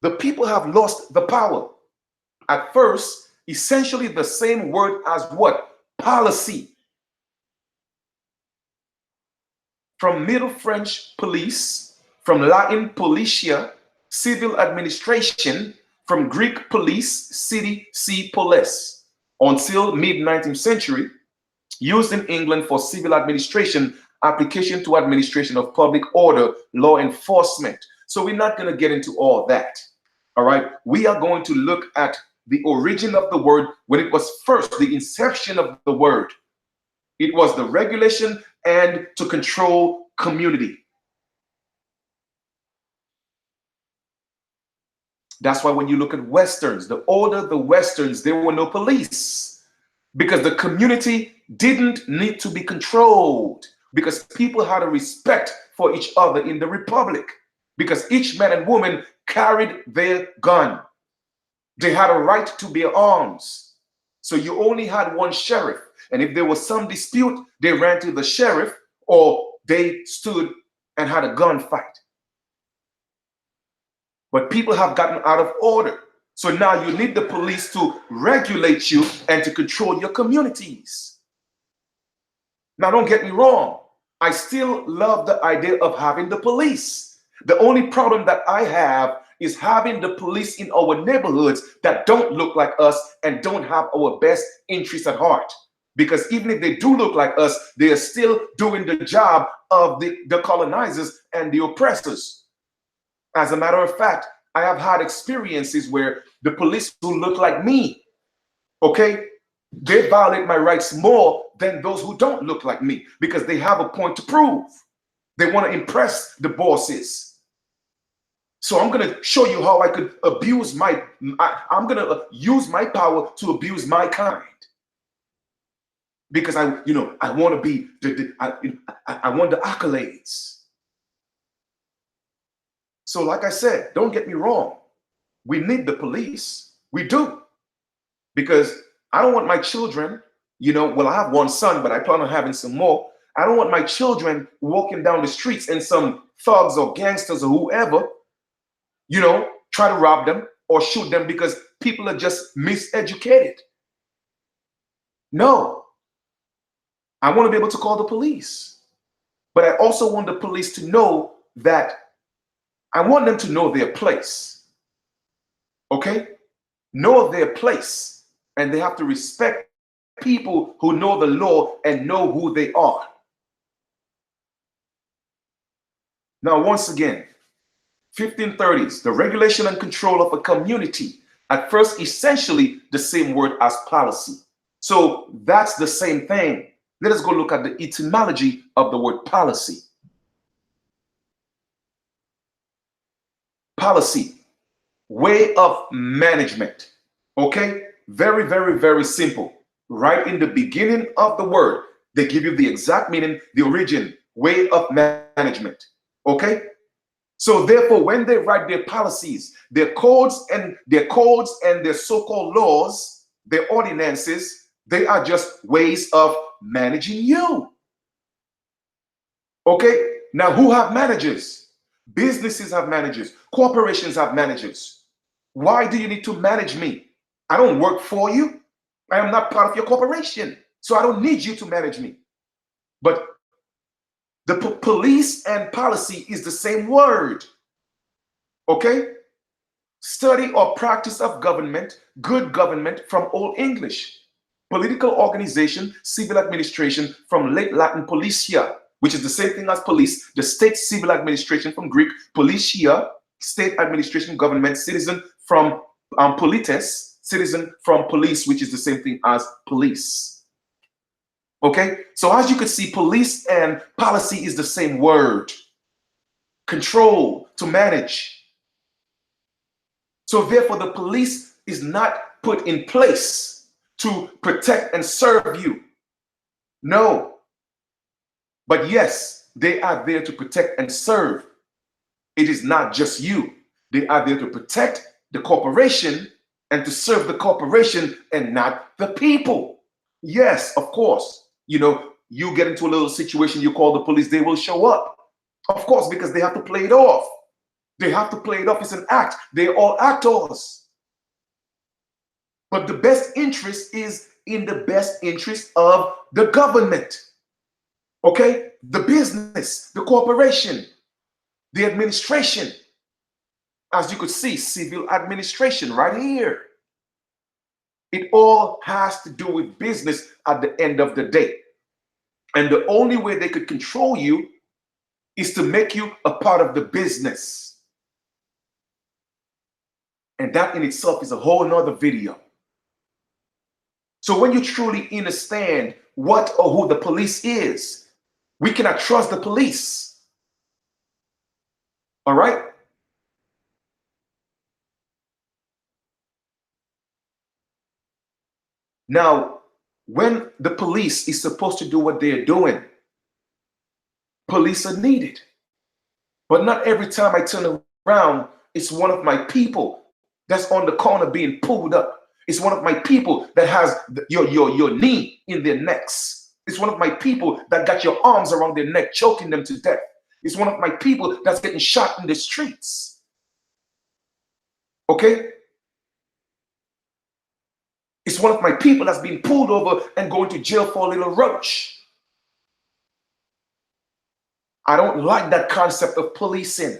The people have lost the power. At first, essentially the same word as what? Policy. From Middle French police, from Latin politia, civil administration, from Greek police, city, see police. Until mid-19th century, used in England for civil administration, application to administration of public order, law enforcement. So we're not going to get into all that. All right. We are going to look at the origin of the word when it was first, the inception of the word. It was the regulation and to control community. That's why when you look at Westerns, the older the Westerns, there were no police because the community didn't need to be controlled because people had a respect for each other in the Republic because each man and woman carried their gun. They had a right to bear arms. So you only had one sheriff. And if there was some dispute, they ran to the sheriff or they stood and had a gunfight. But people have gotten out of order. So now you need the police to regulate you and to control your communities. Now, don't get me wrong. I still love the idea of having the police. The only problem that I have is having the police in our neighborhoods that don't look like us and don't have our best interests at heart. Because even if they do look like us, they are still doing the job of the colonizers and the oppressors. As a matter of fact, I have had experiences where the police who look like me, okay, they violate my rights more than those who don't look like me because they have a point to prove. They want to impress the bosses. So I'm going to show you how I could abuse I'm going to use my power to abuse my kind. Because I want to be, I want the accolades. So like I said, don't get me wrong. We need the police. We do. Because I don't want my children, well, I have one son, but I plan on having some more. I don't want my children walking down the streets and some thugs or gangsters or whoever, try to rob them or shoot them because people are just miseducated. No, I want to be able to call the police. But I also want the police to know that I want them to know their place. Okay? Know their place. And they have to respect people who know the law and know who they are. Now, once again, 1530s, the regulation and control of a community. At first, essentially the same word as policy. So that's the same thing. Let us go look at the etymology of the word policy. Policy, way of management. Okay? Very, very, very simple. Right in the beginning of the word, they give you the exact meaning, the origin, way of management. Okay? So therefore, when they write their policies, their codes and their so-called laws, their ordinances, they are just ways of managing you. Okay? Now, who have managers? Businesses have managers. Corporations have managers. Why do you need to manage me? I don't work for you. I am not part of your corporation. So I don't need you to manage me. But the police and policy is the same word. Okay? Study or practice of government, good government from Old English. Political organization, civil administration from late Latin policia, which is the same thing as police, the state civil administration from Greek, policia, state administration, government, citizen from polites, citizen from police, which is the same thing as police. Okay, so as you can see, police and policy is the same word. Control, to manage. So therefore, the police is not put in place to protect and serve you. No. But yes, they are there to protect and serve. It is not just you. They are there to protect the corporation and to serve the corporation and not the people. Yes, of course. You get into a little situation, you call the police, they will show up. Of course, because they have to play it off. They have to play it off. It's an act. They're all actors. But the best interest is in the best interest of the government. Okay? The business, the corporation, the administration. As you could see, civil administration right here. It all has to do with business at the end of the day. And the only way they could control you is to make you a part of the business. And that in itself is a whole nother video. So when you truly understand what or who the police is, we cannot trust the police. All right? Now, when the police is supposed to do what they're doing, police are needed. But not every time I turn around, it's one of my people that's on the corner being pulled up. It's one of my people that has your knee in their necks. It's one of my people that got your arms around their neck, choking them to death. It's one of my people that's getting shot in the streets. Okay? It's one of my people that's being pulled over and going to jail for a little roach. I don't like that concept of policing.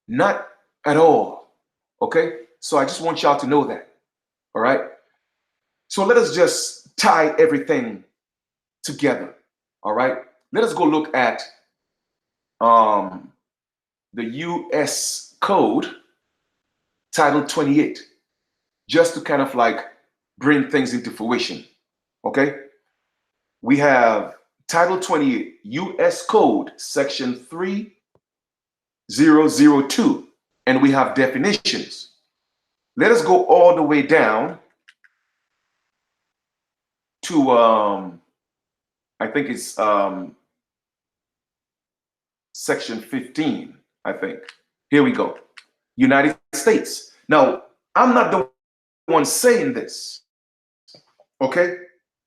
Not at all. Okay? So I just want y'all to know that. All right? So let us just tie everything together. All right? Let us go look at the US Code, Title 28, just to kind of like bring things into fruition. Okay? We have Title 28, US Code, Section 3002, and we have definitions. Let us go all the way down to I think it's section 15, I think. Here we go. United States. Now, I'm not the one saying this, okay?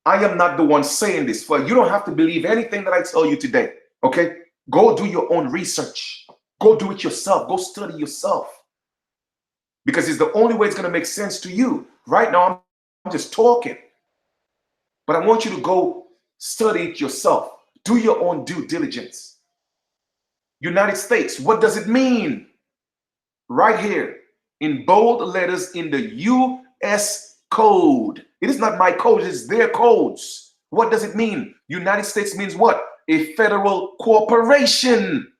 I am not the one saying this. For you don't have to believe anything that I tell you today, okay? Go do your own research. Go do it yourself. Go study yourself. Because it's the only way it's going to make sense to you. Right now, I'm just talking. But I want you to go study it yourself. Do your own due diligence. United States, what does it mean? Right here in bold letters in the U.S. code. It is not my code, it's their codes. What does it mean? United States means what? A federal corporation.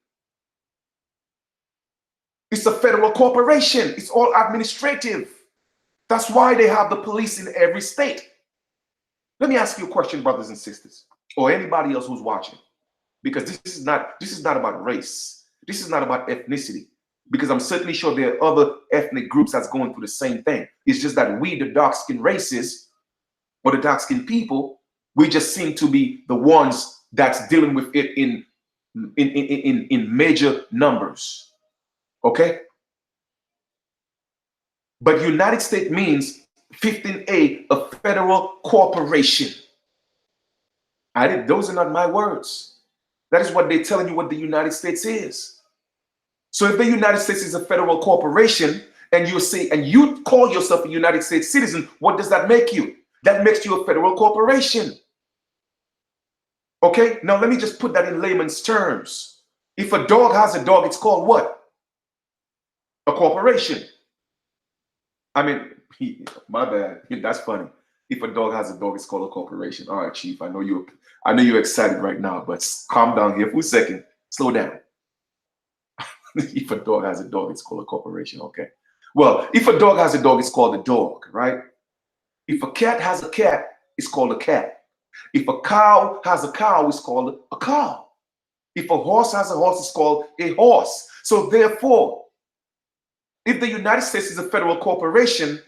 It's a federal corporation. It's all administrative. That's why they have the police in every state. Let me ask you a question, brothers and sisters, or anybody else who's watching, because this is not about race. This is not about ethnicity, because I'm certainly sure there are other ethnic groups that's going through the same thing. It's just that we, the dark-skinned races, or the dark-skinned people, we just seem to be the ones that's dealing with it in major numbers. Okay? But United States means 15A, a federal corporation. Those are not my words. That is what they're telling you what the United States is. So if the United States is a federal corporation and you call yourself a United States citizen, what does that make you? That makes you a federal corporation. Okay, now let me just put that in layman's terms. If a dog has a dog, it's called what? A corporation. I mean, my bad. That's funny. If a dog has a dog, it's called a corporation. All right, Chief. I know you're excited right now, but calm down here for a second. Slow down. If a dog has a dog, it's called a corporation. Okay. Well, if a dog has a dog, it's called a dog, right? If a cat has a cat, it's called a cat. If a cow has a cow, it's called a cow. If a horse has a horse, it's called a horse. So therefore, if the United States is a federal corporation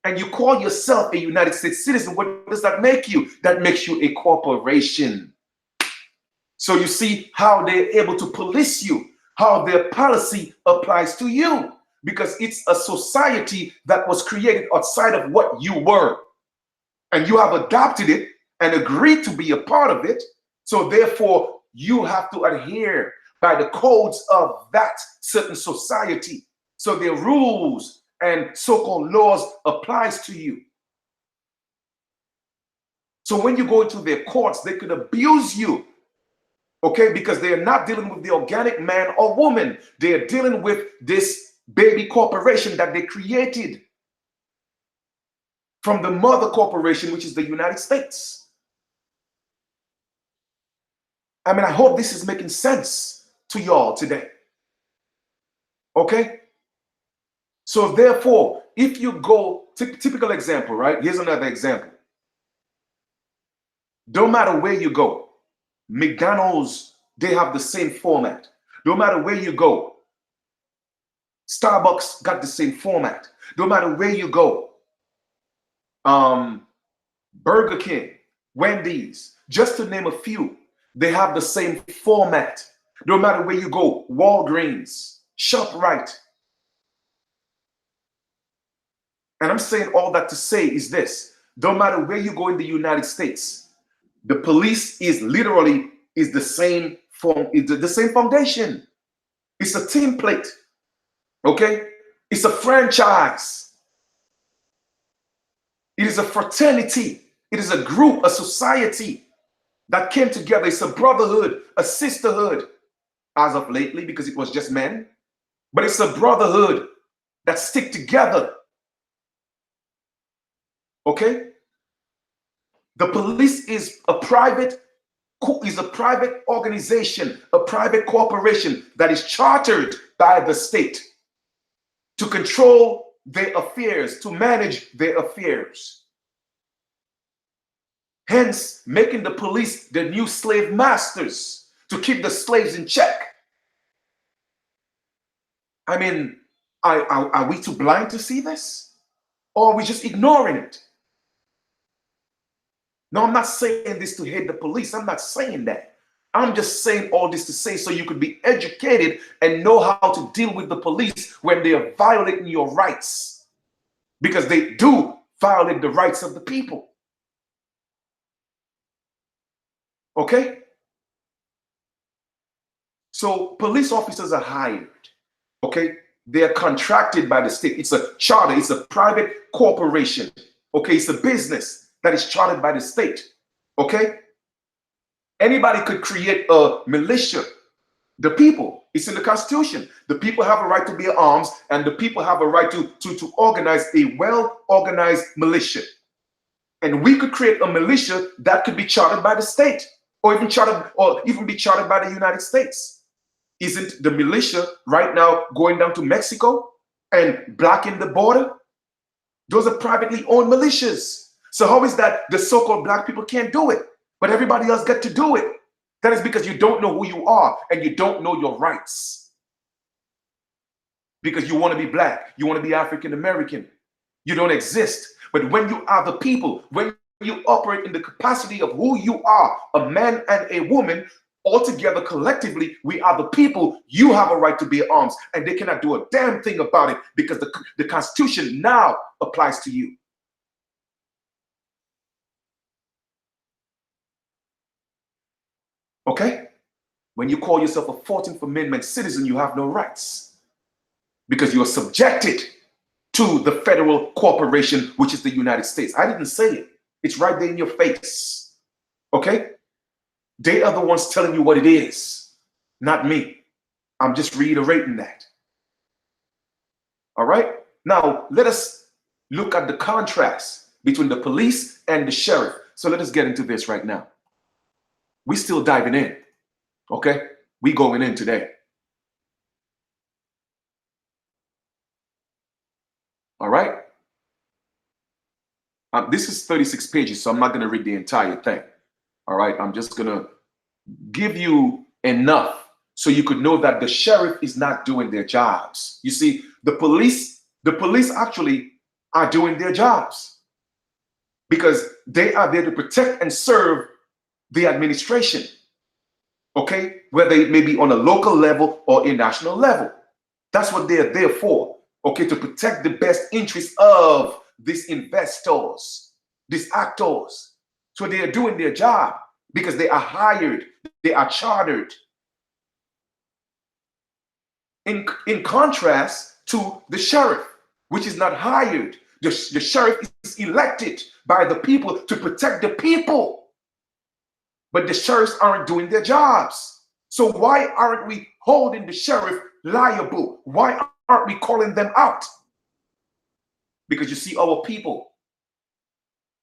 and you call yourself a United States citizen, what does that make you? That makes you a corporation. So you see how they're able to police you, how their policy applies to you, because it's a society that was created outside of what you were. And you have adopted it and agreed to be a part of it. So therefore, you have to adhere by the codes of that certain society. So their rules and so-called laws applies to you. So when you go into their courts, they could abuse you, okay? Because they are not dealing with the organic man or woman. They are dealing with this baby corporation that they created from the mother corporation, which is the United States. I mean, I hope this is making sense to y'all today. Okay? So therefore, if you go, typical example, right? Here's another example. Don't matter where you go, McDonald's, they have the same format. No matter where you go, Starbucks got the same format. No matter where you go, Burger King, Wendy's, just to name a few, they have the same format. No matter where you go, Walgreens, ShopRite. And I'm saying all that to say is this: no matter where you go in the United States, the police is the same form, is the same foundation. It's a template. Okay? It's a franchise. It is a fraternity. It is a group, a society that came together. It's a brotherhood, a sisterhood, as of lately, because it was just men. But it's a brotherhood that stick together. Okay? The police is a private organization, a private corporation that is chartered by the state to control their affairs, to manage their affairs. Hence, making the police the new slave masters to keep the slaves in check. I mean, are we too blind to see this? Or are we just ignoring it? No, I'm not saying this to hate the police. I'm not saying that. I'm just saying all this to say so you could be educated and know how to deal with the police when they are violating your rights. Because they do violate the rights of the people. Okay? So police officers are hired. Okay? They are contracted by the state. It's a charter. It's a private corporation. Okay? It's a business that is chartered by the state. Okay? Anybody could create a militia. The people, it's in the Constitution. The people have a right to bear arms, and the people have a right to organize a well-organized militia. And we could create a militia that could be chartered by the state, or even be chartered by the United States. Isn't the militia right now going down to Mexico and blocking the border? Those are privately owned militias. So how is that the so-called black people can't do it, but everybody else get to do it? That is because you don't know who you are and you don't know your rights. Because you want to be black, you want to be African American. You don't exist. But when you are the people, when you operate in the capacity of who you are, a man and a woman, all together collectively, we are the people. You have a right to bear arms, and they cannot do a damn thing about it because the Constitution now applies to you. Okay? When you call yourself a 14th Amendment citizen, you have no rights because you are subjected to the federal corporation, which is the United States. I didn't say it. It's right there in your face. Okay? They are the ones telling you what it is, not me. I'm just reiterating that. All right? Now, let us look at the contrast between the police and the sheriff. So let us get into this right now. We're still diving in. Okay? We going in today. All right? This is 36 pages, so I'm not going to read the entire thing. All right? I'm just going to give you enough so you could know that the sheriff is not doing their jobs. You see, the police actually are doing their jobs because they are there to protect and serve the administration. Okay? Whether it may be on a local level or a national level. That's what they're there for. Okay? To protect the best interests of these investors, these actors. So they are doing their job because they are hired, they are chartered. In contrast to the sheriff, which is not hired. The sheriff is elected by the people to protect the people. But the sheriffs aren't doing their jobs. So why aren't we holding the sheriff liable? Why aren't we calling them out? Because you see, our people,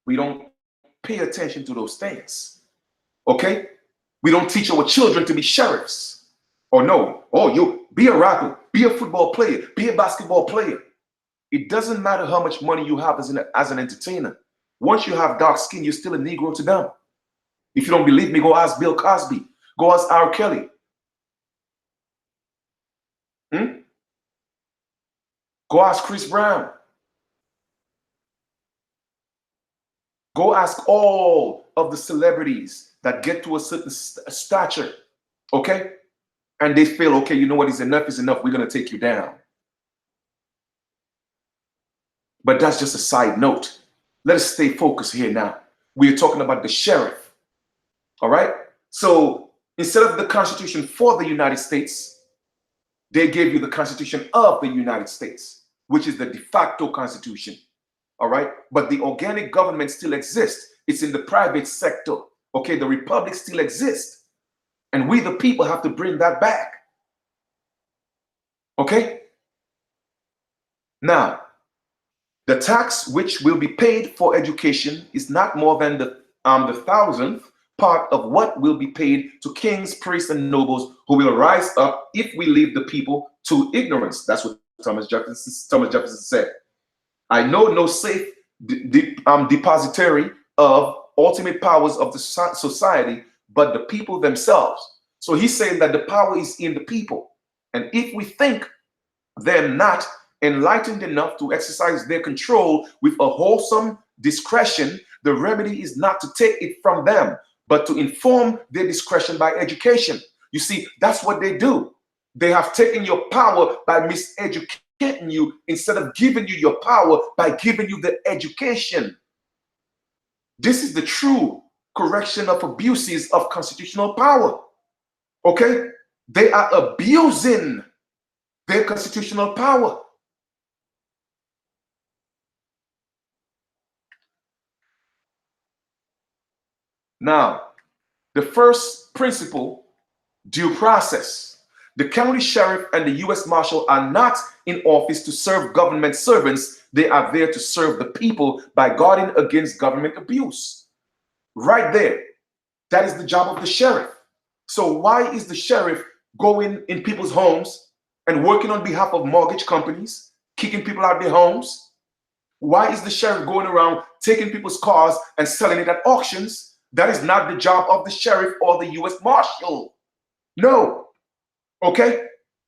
we don't pay attention to those things. Okay? We don't teach our children to be sheriffs. Or no, oh, you be a rapper, be a football player, be a basketball player. It doesn't matter how much money you have as an entertainer. Once you have dark skin, you're still a Negro to them. If you don't believe me, go ask Bill Cosby. Go ask R. Kelly. Go ask Chris Brown. Go ask all of the celebrities that get to a certain stature, okay? And they feel, okay, you know what, is enough, we're going to take you down. But that's just a side note. Let us stay focused here now. We're talking about the sheriff, all right? So instead of the Constitution for the United States, they gave you the Constitution of the United States, which is the de facto Constitution, all right? But the organic government still exists. It's in the private sector, okay? The republic still exists. And we, the people, have to bring that back. Okay? Now, the tax which will be paid for education is not more than the 1,000th part of what will be paid to kings, priests, and nobles who will rise up if we leave the people to ignorance. That's what Thomas Jefferson said. I know no safe depository of ultimate powers of the society but the people themselves. So he's saying that the power is in the people. And if we think them not enlightened enough to exercise their control with a wholesome discretion, the remedy is not to take it from them, but to inform their discretion by education. You see, that's what they do. They have taken your power by miseducating you instead of giving you your power by giving you the education. This is the true correction of abuses of constitutional power. Okay? They are abusing their constitutional power. Now, the first principle, due process. The county sheriff and the U.S. Marshal are not in office to serve government servants. They are there to serve the people by guarding against government abuse. Right there. That is the job of the sheriff. So why is the sheriff going in people's homes and working on behalf of mortgage companies, kicking people out of their homes? Why is the sheriff going around taking people's cars and selling it at auctions? That is not the job of the sheriff or the U.S. Marshal. No. Okay?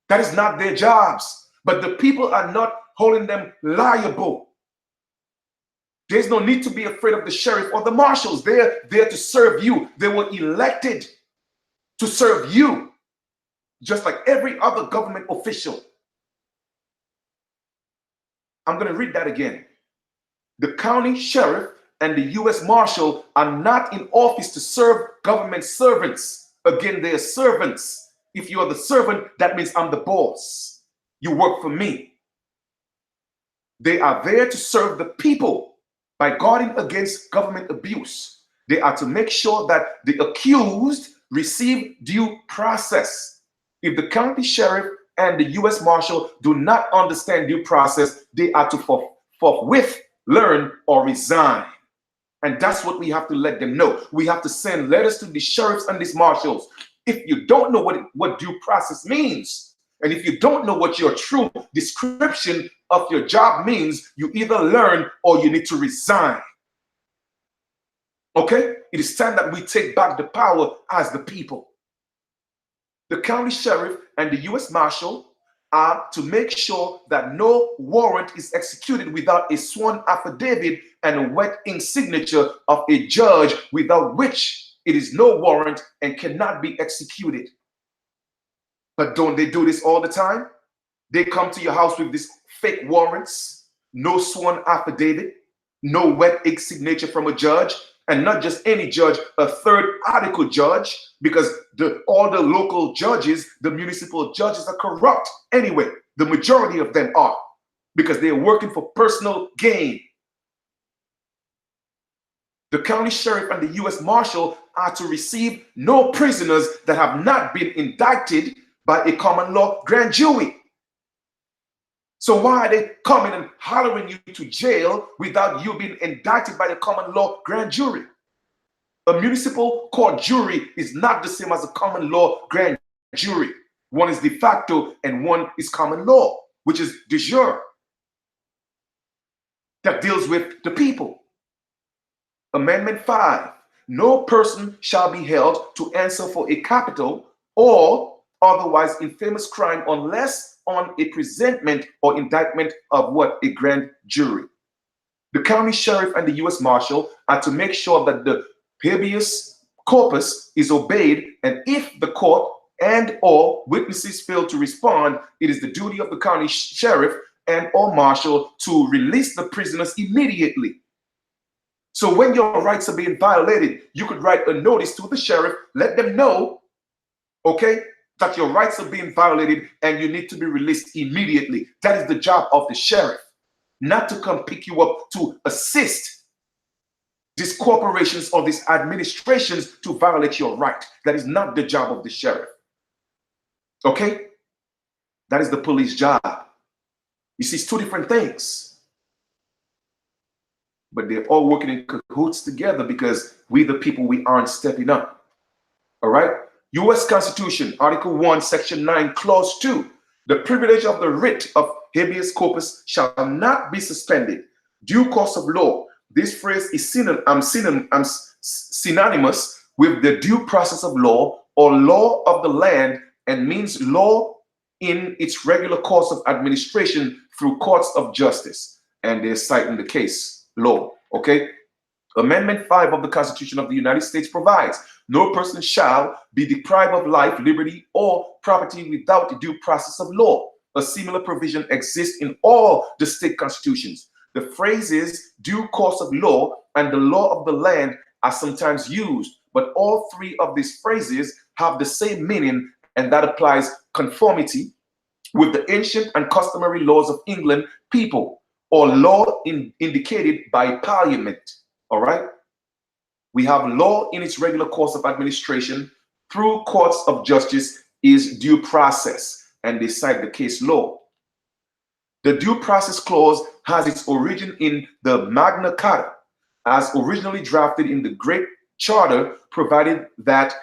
That is not their jobs. But the people are not holding them liable. There's no need to be afraid of the sheriff or the marshals. They're there to serve you. They were elected to serve you, just like every other government official. I'm going to read that again. The county sheriff and the U.S. Marshal are not in office to serve government servants. Again, they are servants. If you are the servant, that means I'm the boss. You work for me. They are there to serve the people by guarding against government abuse. They are to make sure that the accused receive due process. If the county sheriff and the U.S. Marshal do not understand due process, they are to forthwith learn or resign. And that's what we have to let them know. We have to send letters to the sheriffs and these marshals. If you don't know what due process means, and if you don't know what your true description of your job means, you either learn or you need to resign. Okay? It is time that we take back the power as the people. The county sheriff and the U.S. Marshal are to make sure that no warrant is executed without a sworn affidavit and a wet ink signature of a judge, without which it is no warrant and cannot be executed. But don't they do this all the time? They come to your house with these fake warrants, no sworn affidavit, no wet ink signature from a judge, and not just any judge, a third article judge, because all the local judges, the municipal judges are corrupt anyway. The majority of them are, because they are working for personal gain. The county sheriff and the U.S. Marshal are to receive no prisoners that have not been indicted by a common law grand jury. So why are they coming and hollering you to jail without you being indicted by the common law grand jury? A municipal court jury is not the same as a common law grand jury. One is de facto and one is common law, which is de jure, that deals with the people. Amendment 5, no person shall be held to answer for a capital or otherwise infamous crime unless on a presentment or indictment of what? A grand jury. The county sheriff and the U.S. Marshal are to make sure that the habeas corpus is obeyed, and if the court and or witnesses fail to respond, it is the duty of the county sheriff and or marshal to release the prisoners immediately. So when your rights are being violated, you could write a notice to the sheriff, let them know, okay, that your rights are being violated and you need to be released immediately. That is the job of the sheriff, not to come pick you up to assist these corporations or these administrations to violate your right. That is not the job of the sheriff. Okay? That is the police job. You see, it's two different things. But they're all working in cahoots together because we, the people, we aren't stepping up. All right? U.S. Constitution, Article 1, Section 9, Clause 2. The privilege of the writ of habeas corpus shall not be suspended. Due course of law. This phrase is synonymous with the due process of law or law of the land, and means law in its regular course of administration through courts of justice. And they're citing the case law. Okay? Amendment 5 of the Constitution of the United States provides, no person shall be deprived of life, liberty, or property without due process of law. A similar provision exists in all the state constitutions. The phrases due course of law and the law of the land are sometimes used, but all three of these phrases have the same meaning, and that applies conformity with the ancient and customary laws of England people, or law indicated by Parliament. All right? We have law in its regular course of administration through courts of justice is due process, and they cite the case law. The due process clause has its origin in the Magna Carta, as originally drafted in the Great Charter, provided that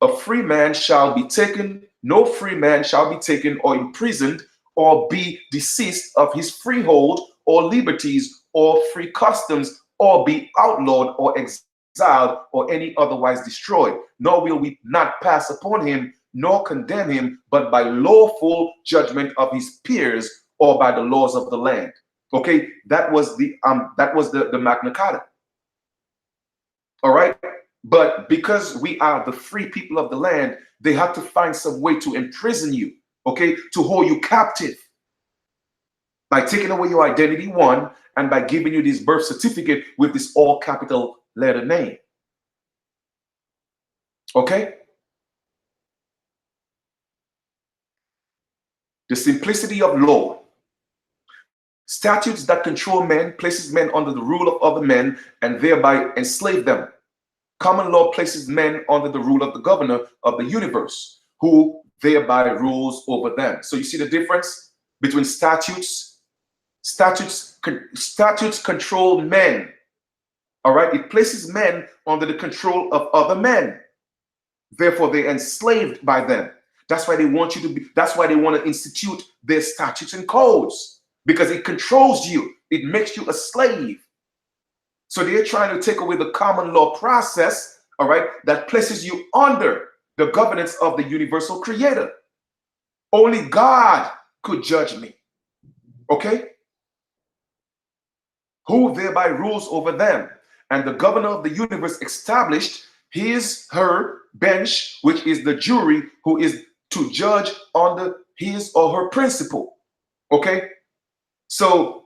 a free man shall be taken, no free man shall be taken or imprisoned or be deceased of his freehold or liberties or free customs or be outlawed or exiled or any otherwise destroyed, nor will we not pass upon him nor condemn him, but by lawful judgment of his peers or by the laws of the land. Okay, that was the Magna Carta. All right, but because we are the free people of the land, they had to find some way to imprison you, okay, to hold you captive by taking away your identity, one, and by giving you this birth certificate with this all capital letter name. Okay? The simplicity of law. Statutes that control men places men under the rule of other men and thereby enslave them. Common law places men under the rule of the governor of the universe, who thereby rules over them. So you see the difference between statutes. Statutes control men. All right, it places men under the control of other men. Therefore, they're enslaved by them. That's why they want you to be, that's why they want to institute their statutes and codes, because it controls you. It makes you a slave. So they're trying to take away the common law process, all right, that places you under the governance of the universal creator. Only God could judge me. Okay? Who thereby rules over them. And the governor of the universe established her bench, which is the jury, who is to judge under his or her principle. Okay? So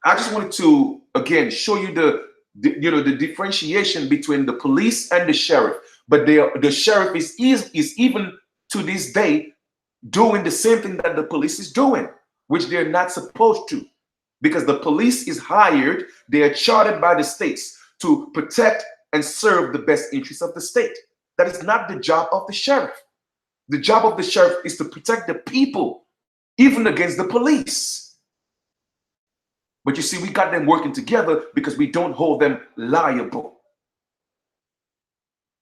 I just wanted to, again, show you the differentiation between the police and the sheriff. But the sheriff is even to this day doing the same thing that the police is doing, which they're not supposed to, because the police is hired, they are chartered by the states to protect and serve the best interests of the state. That is not the job of the sheriff. The job of the sheriff is to protect the people, even against the police. But you see, we got them working together because we don't hold them liable.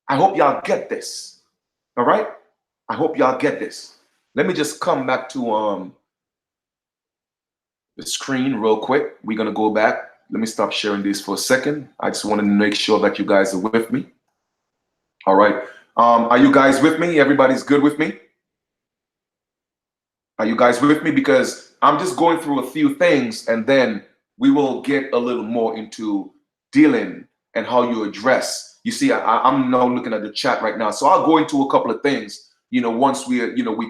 I hope y'all get this. All right? I hope y'all get this. Let me just come back to the screen real quick. We're going to go back. Let me stop sharing this for a second. I just wanted to make sure that you guys are with me. All right. Are you guys with me? Everybody's good with me? Are you guys with me? Because I'm just going through a few things, and then we will get a little more into dealing and how you address. You see, I'm now looking at the chat right now. So I'll go into a couple of things, once we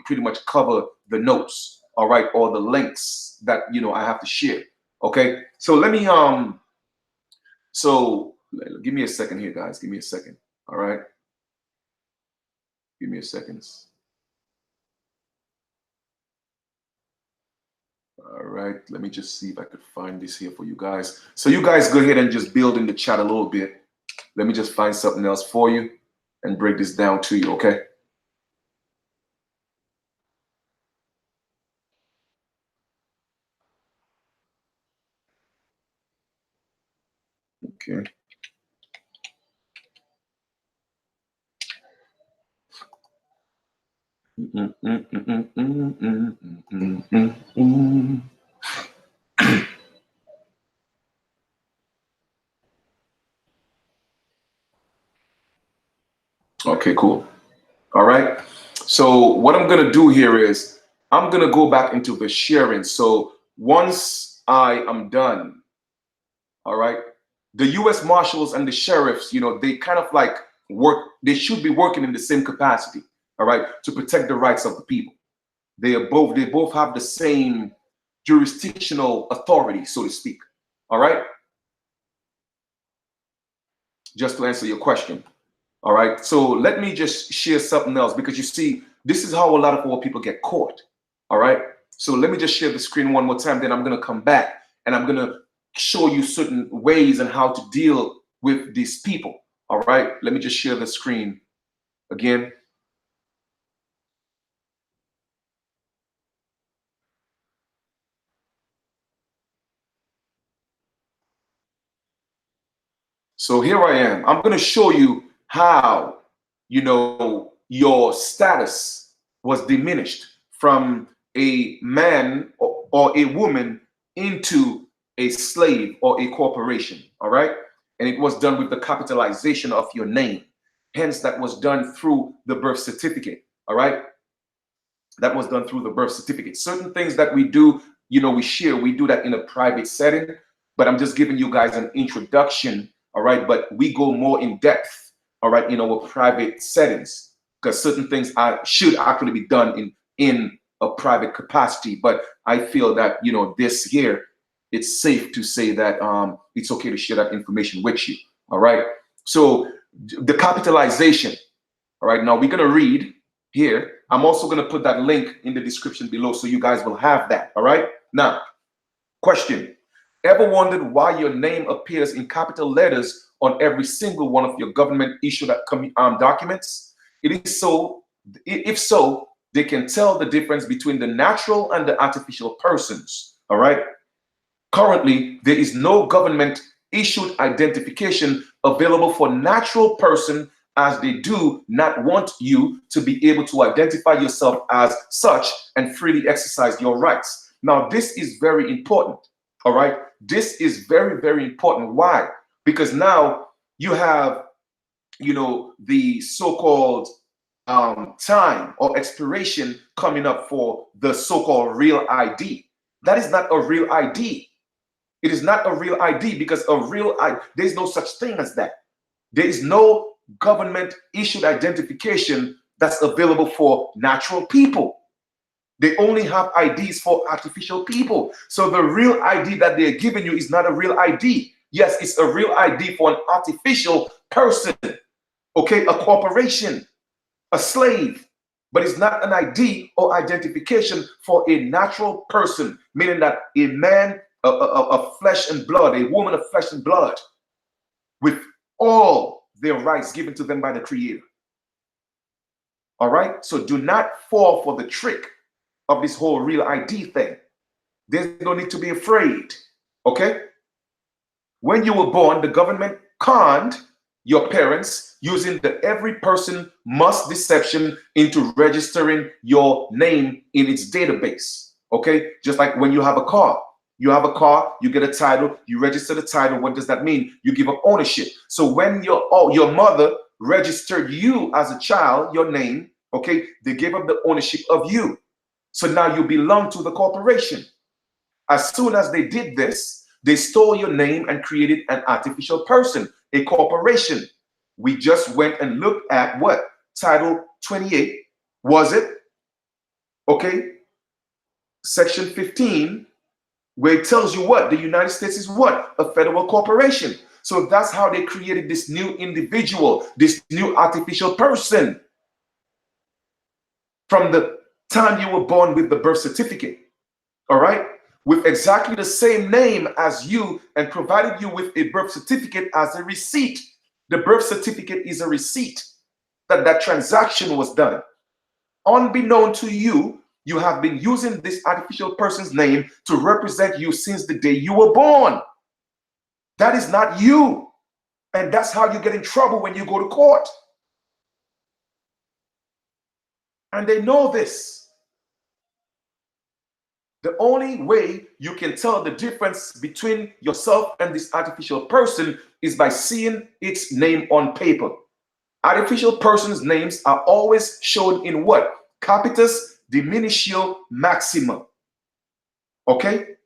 pretty much cover the notes, all right, or the links that, I have to share. Okay. So let me, so give me a second here, guys. Give me a second. All right. Give me a second. All right, let me just see if I could find this here for you guys. So you guys go ahead and just build in the chat a little bit. Let me just find something else for you and break this down to you, okay? Okay. Okay, cool. All right. So what I'm going to do here is I'm going to go back into the sharing. So once I am done, all right, the U.S. Marshals and the sheriffs, you know, they kind of like work, they should be working in the same capacity, all right, to protect the rights of the people. They both have the same jurisdictional authority, so to speak. All right. Just to answer your question. All right. So let me just share something else, because you see, this is how a lot of our people get caught. All right. So let me just share the screen one more time. Then I'm going to come back and I'm going to show you certain ways and how to deal with these people. All right. Let me just share the screen again. So here I am. I'm going to show you how, you know, your status was diminished from a man or a woman into a slave or a corporation. All right. And it was done with the capitalization of your name. Hence, that was done through the birth certificate. All right. That was done through the birth certificate. Certain things that we do, you know, we do that in a private setting, but I'm just giving you guys an introduction, all right? But we go more in depth, all right, in our private settings, because certain things should actually be done in a private capacity. But I feel that, you know, this here, it's safe to say that it's okay to share that information with you, all right? So the capitalization, all right, now we're going to read here. I'm also going to put that link in the description below so you guys will have that. All right. Now, question. Ever wondered why your name appears in capital letters on every single one of your government issued documents? It is so. If so, they can tell the difference between the natural and the artificial persons. All right. Currently, there is no government issued identification available for natural person, as they do not want you to be able to identify yourself as such and freely exercise your rights. Now, this is very important. All right. This is very, very important. Why? Because now you have, you know, the so-called time or expiration coming up for the so-called real ID. That is not a real ID. It is not a real ID, because a real ID, there's no such thing as that. There is no government issued identification that's available for natural people. They only have IDs for artificial people. So the real ID that they're giving you is not a real ID. Yes, it's a real ID for an artificial person, okay, a corporation, a slave, but it's not an ID or identification for a natural person, meaning that a man of flesh and blood, a woman of flesh and blood, with all their rights given to them by the Creator. All right. So do not fall for the trick of this whole real ID thing. There's no need to be afraid. Okay. When you were born, the government conned your parents using the every person must deception into registering your name in its database. Okay. Just like when you have a car. You have a car, you get a title, you register the title. What does that mean? You give up ownership. So when your mother registered you as a child, your name, okay, they gave up the ownership of you. So now you belong to the corporation. As soon as they did this, they stole your name and created an artificial person, a corporation. We just went and looked at what? Title 28, was it? Okay. Section 15. Where it tells you what? The United States is what? A federal corporation. So that's how they created this new individual, this new artificial person from the time you were born with the birth certificate. All right? With exactly the same name as you, and provided you with a birth certificate as a receipt. The birth certificate is a receipt that that transaction was done. Unbeknown to you, you have been using this artificial person's name to represent you since the day you were born. That is not you. And that's how you get in trouble when you go to court. And they know this. The only way you can tell the difference between yourself and this artificial person is by seeing its name on paper. Artificial persons' names are always shown in what? Capitis diminutio maxima. Okay?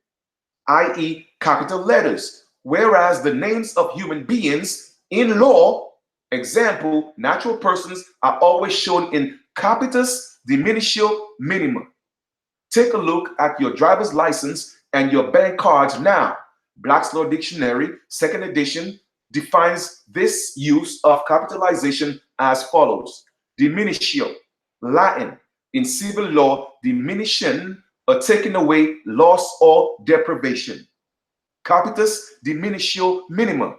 I.e., capital letters. whereas the names of human beings in law, example, natural persons, are always shown in capitis diminutio minima. Take a look at your driver's license and your bank cards now. Black's Law Dictionary, second edition, defines this use of capitalization as follows. Diminutio, Latin, in civil law, diminution, or taking away, loss or deprivation. Capitis diminutio minima,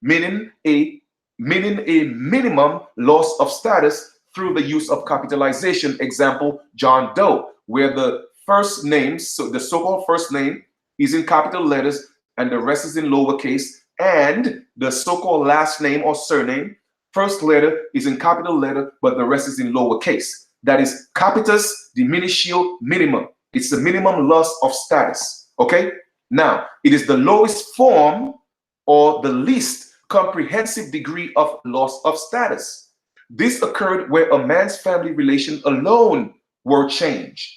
meaning a minimum loss of status through the use of capitalization. Example, John Doe, where the first name, so the so-called first name, is in capital letters and the rest is in lowercase, and the so-called last name or surname, first letter is in capital letter, but the rest is in lowercase. That is capitis diminutio minima. It's the minimum loss of status. Okay? Now, it is the lowest form or the least comprehensive degree of loss of status. This occurred where a man's family relation alone were changed.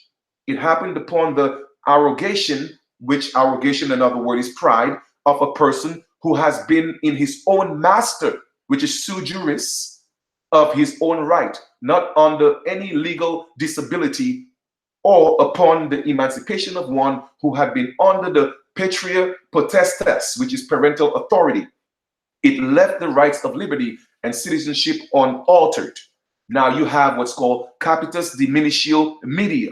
It happened upon the arrogation, which arrogation, in other words, is pride, of a person who has been in his own master, which is sui juris, of his own right, not under any legal disability, or upon the emancipation of one who had been under the patria potestas, which is parental authority. It left the rights of liberty and citizenship unaltered. Now you have what's called capitis diminutio media,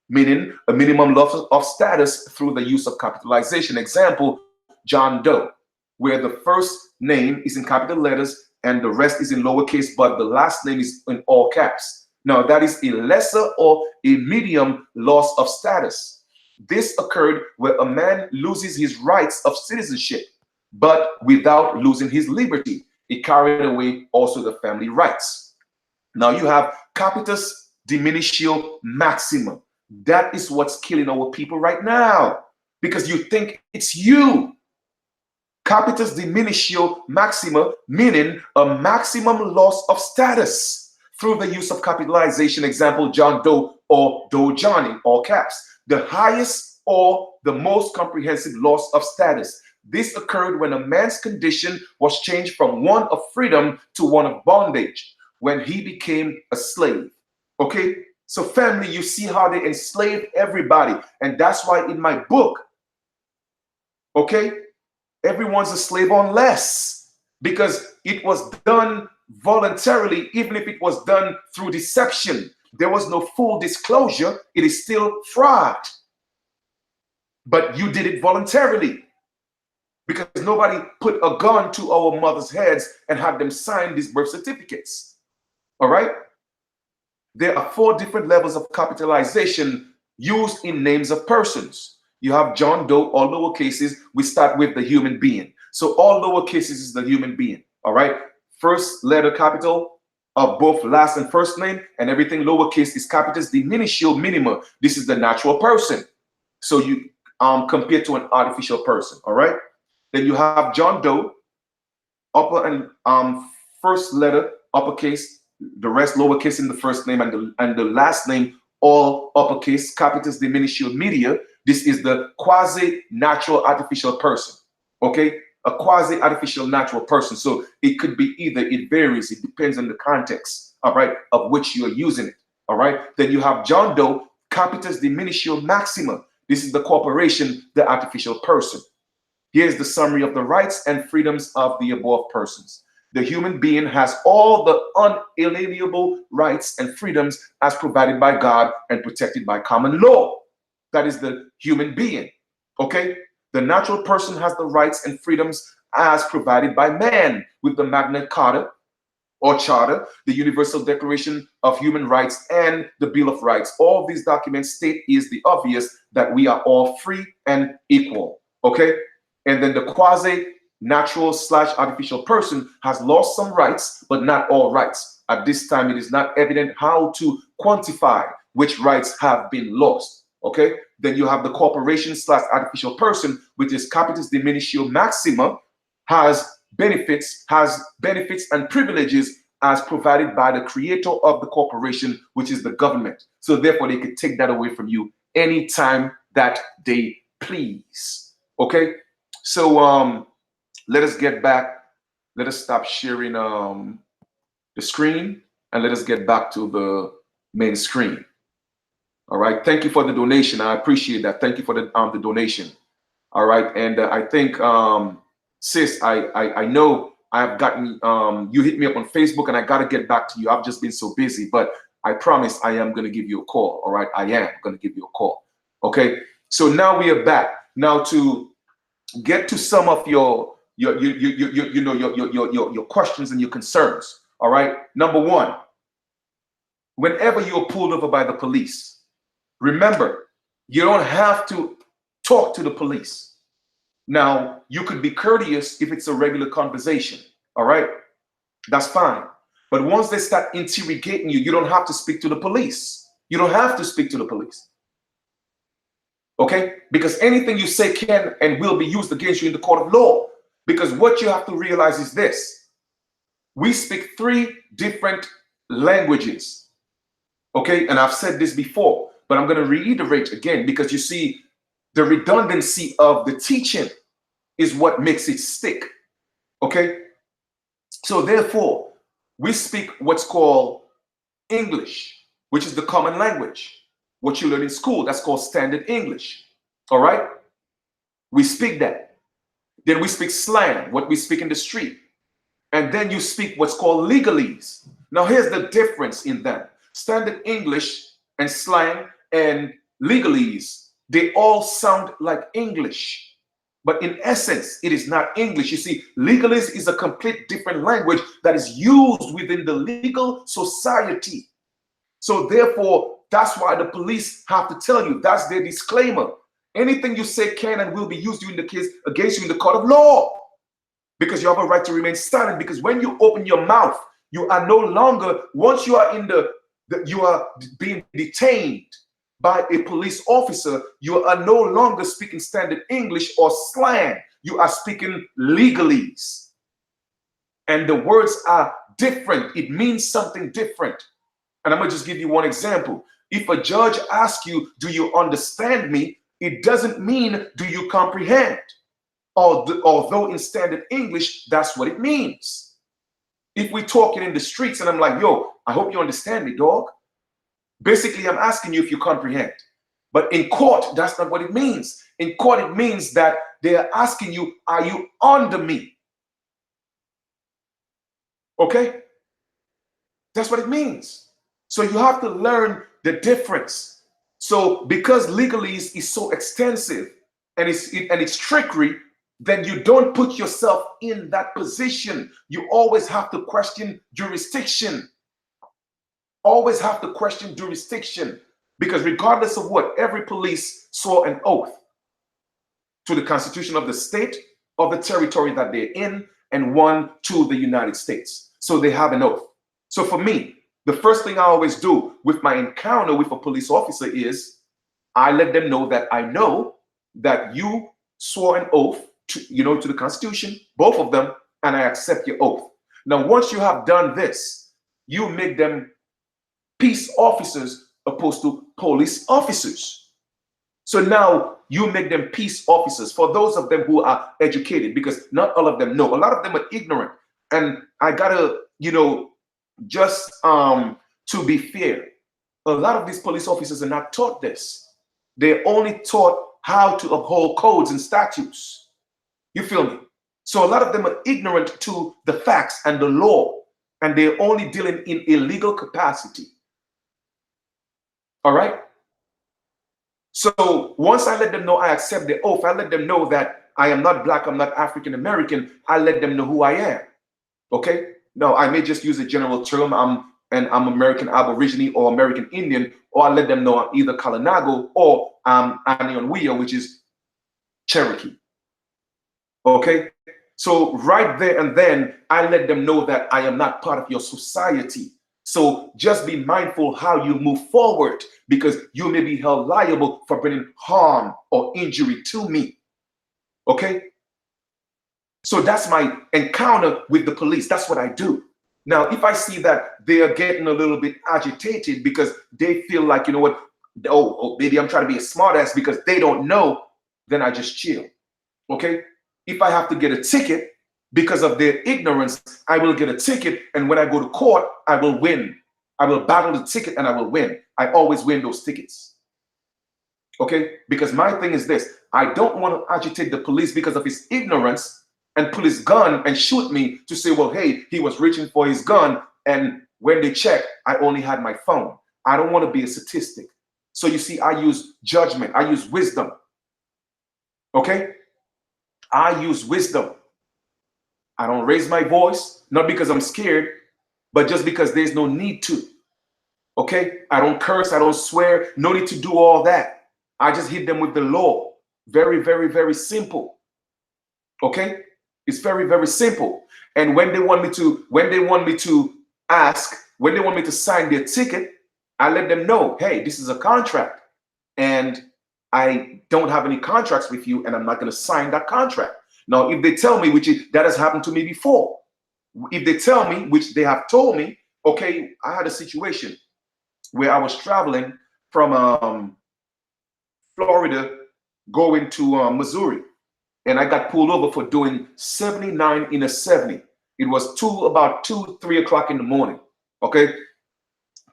meaning a minimum loss of status through the use of capitalization. Example, John Doe, where the first name is in capital letters and the rest is in lowercase, but the last name is in all caps. Now that is a lesser or a medium loss of status. This occurred where a man loses his rights of citizenship, but without losing his liberty. It carried away also the family rights. Now you have capitis diminutio maxima. That is what's killing our people right now, because you think it's you. Capitis diminutio maxima, meaning a maximum loss of status through the use of capitalization. Example, John Doe or Doe Johnny, all caps. The highest or the most comprehensive loss of status. This occurred when a man's condition was changed from one of freedom to one of bondage, when he became a slave. Okay? So family, you see how they enslaved everybody. And that's why in my book, okay, everyone's a slave unless, because it was done voluntarily, even if it was done through deception. There was no full disclosure. It is still fraud. But you did it voluntarily, because nobody put a gun to our mothers' heads and had them sign these birth certificates. All right? There are 4 different levels of capitalization used in names of persons. You have John Doe, all lower cases. We start with the human being. So all lower cases is the human being. All right? First letter capital of both last and first name, and everything lowercase is capitis diminutio minima. This is the natural person. So you compare to an artificial person. All right? Then you have John Doe, upper and first letter uppercase, the rest lowercase in the first name, and the last name all uppercase, capitis diminutio media. This is the quasi-natural artificial person. Okay, a quasi-artificial natural person. So it could be either. It varies. It depends on the context. All right, of which you are using it. All right. Then you have John Doe, capitis diminutio maxima. This is the corporation, the artificial person. Here's the summary of the rights and freedoms of the above persons. The human being has all the unalienable rights and freedoms as provided by God and protected by common law. That is the human being. Okay? The natural person has the rights and freedoms as provided by man with the Magna Carta or Charter, the Universal Declaration of Human Rights, and the Bill of Rights. All these documents state is the obvious that we are all free and equal. Okay? And then the quasi-natural / artificial person has lost some rights, but not all rights. At this time, it is not evident how to quantify which rights have been lost. Okay? Then you have the corporation / artificial person, which is capitis diminutio maxima, has benefits and privileges as provided by the creator of the corporation, which is the government. So therefore, they could take that away from you anytime that they please. Okay? So let us get back. Let us stop sharing the screen and let us get back to the main screen. All right. Thank you for the donation. I appreciate that. Thank you for the donation. All right. And I think, sis, I know I've gotten, you hit me up on Facebook and I got to get back to you. I've just been so busy, but I promise I am going to give you a call. All right. I am going to give you a call. Okay. So now we are back. Now to get to some of your questions and your concerns. All right. Number one, whenever you're pulled over by the police, remember, you don't have to talk to the police. Now, you could be courteous if it's a regular conversation. All right. That's fine. But once they start interrogating you, you don't have to speak to the police. You don't have to speak to the police. Okay? Because anything you say can and will be used against you in the court of law. Because what you have to realize is this. We speak 3 different languages. Okay? And I've said this before, but I'm going to reiterate again because you see, the redundancy of the teaching is what makes it stick. Okay? So therefore, we speak what's called English, which is the common language. What you learn in school, that's called standard English. All right? We speak that. Then we speak slang, what we speak in the street. And then you speak what's called legalese. Now here's the difference in them. Standard English and slang and legalese, they all sound like English. But in essence, it is not English. You see, legalese is a complete different language that is used within the legal society. So therefore, that's why the police have to tell you, that's their disclaimer. Anything you say can and will be used in the case against you in the court of law. Because you have a right to remain silent. Because when you open your mouth, you are no longer, once you are you are being detained by a police officer, you are no longer speaking standard English or slang. You are speaking legalese. And the words are different. It means something different. And I'm going to just give you one example. If a judge asks you, do you understand me? It doesn't mean, do you comprehend? Although in standard English, that's what it means. If we're talking in the streets and I'm like, yo, I hope you understand me, dog. Basically, I'm asking you if you comprehend. But in court, that's not what it means. In court, it means that they are asking you, are you under me? Okay? That's what it means. So you have to learn the difference. So because legalese is so extensive and it's trickery, then you don't put yourself in that position. You always have to question jurisdiction. Always have to question jurisdiction. Because regardless of what, every police swore an oath to the Constitution of the state, of the territory that they're in, and one to the United States. So they have an oath. So for me, the first thing I always do with my encounter with a police officer is I let them know that you swore an oath to the Constitution, both of them, and I accept your oath. Now, once you have done this, you make them peace officers opposed to police officers. So now you make them peace officers for those of them who are educated, because not all of them know. A lot of them are ignorant. And I gotta, just to be fair, a lot of these police officers are not taught this. They're only taught how to uphold codes and statutes. You feel me? So a lot of them are ignorant to the facts and the law, and they're only dealing in a legal capacity. All right? So once I let them know I accept the oath, I let them know that I am not black, I'm not African American, I let them know who I am. Okay? Now, I may just use a general term, I'm American Aborigine or American Indian, or I let them know I'm either Kalinago or I'm Anionwea, which is Cherokee. Okay? So right there and then, I let them know that I am not part of your society. So just be mindful how you move forward, because you may be held liable for bringing harm or injury to me. Okay? So that's my encounter with the police. That's what I do. Now, if I see that they are getting a little bit agitated because they feel like, you know what, oh maybe I'm trying to be a smart ass because they don't know, then I just chill. Okay? If I have to get a ticket because of their ignorance, I will get a ticket. And when I go to court, I will win. I will battle the ticket and I will win. I always win those tickets. Okay? Because my thing is this: I don't want to agitate the police because of his ignorance and pull his gun and shoot me to say, well, hey, he was reaching for his gun. And when they check, I only had my phone. I don't want to be a statistic. So you see, I use judgment. I use wisdom. Okay? I use wisdom. I don't raise my voice, not because I'm scared, but just because there's no need to. Okay? I don't curse. I don't swear. No need to do all that. I just hit them with the law. Very, very, very simple. Okay? It's very, very simple. And when they want me to, when they want me to sign their ticket, I let them know, hey, this is a contract. And I don't have any contracts with you, and I'm not going to sign that contract. Now, if they tell me, that has happened to me before. If they tell me, which they have told me, okay, I had a situation where I was traveling from Florida going to Missouri, and I got pulled over for doing 79 in a 70. It was about 2, 3 o'clock in the morning. Okay,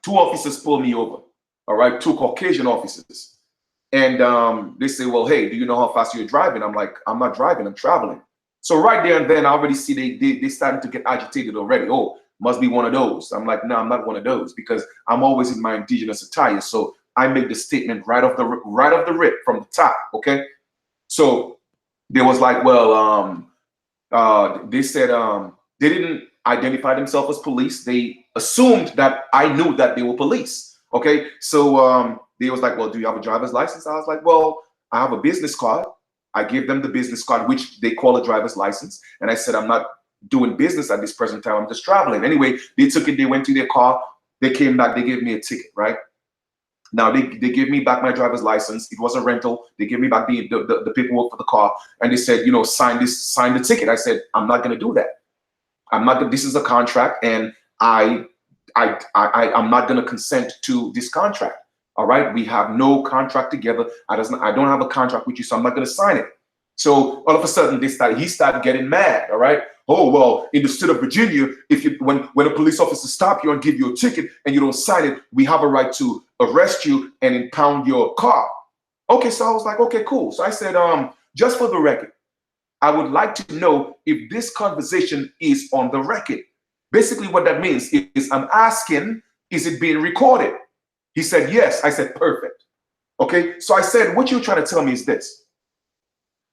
2 officers pulled me over. All right, 2 Caucasian officers. And they say, well, hey, do you know how fast you're driving? I'm like, I'm not driving, I'm traveling. So right there and then I already see they starting to get agitated already. Oh, must be one of those. I'm like, no, I'm not one of those, because I'm always in my indigenous attire. So I make the statement right off the rip from the top. Okay. So they was like, well, they said they didn't identify themselves as police. They assumed that I knew that they were police. Okay. So they was like, well, do you have a driver's license? I was like, well, I have a business card. I gave them the business card, which they call a driver's license. And I said, I'm not doing business at this present time. I'm just traveling. Anyway, they took it. They went to their car. They came back. They gave me a ticket, right? Now, they gave me back my driver's license. It was a rental. They gave me back the paperwork for the car. And they said, you know, sign the ticket. I said, I'm not going to do that. I'm not. This is a contract, and I'm not going to consent to this contract. All right, we have no contract together. I don't have a contract with you, so I'm not going to sign it. So all of a sudden, he started getting mad. All right. Oh, well, in the state of Virginia, when a police officer stop you and give you a ticket and you don't sign it, we have a right to arrest you and impound your car. Okay, so I was like, okay, cool. So I said, just for the record, I would like to know if this conversation is on the record. Basically, what that means is I'm asking, is it being recorded? He said, yes. I said, perfect. Okay, so I said, what you're trying to tell me is this.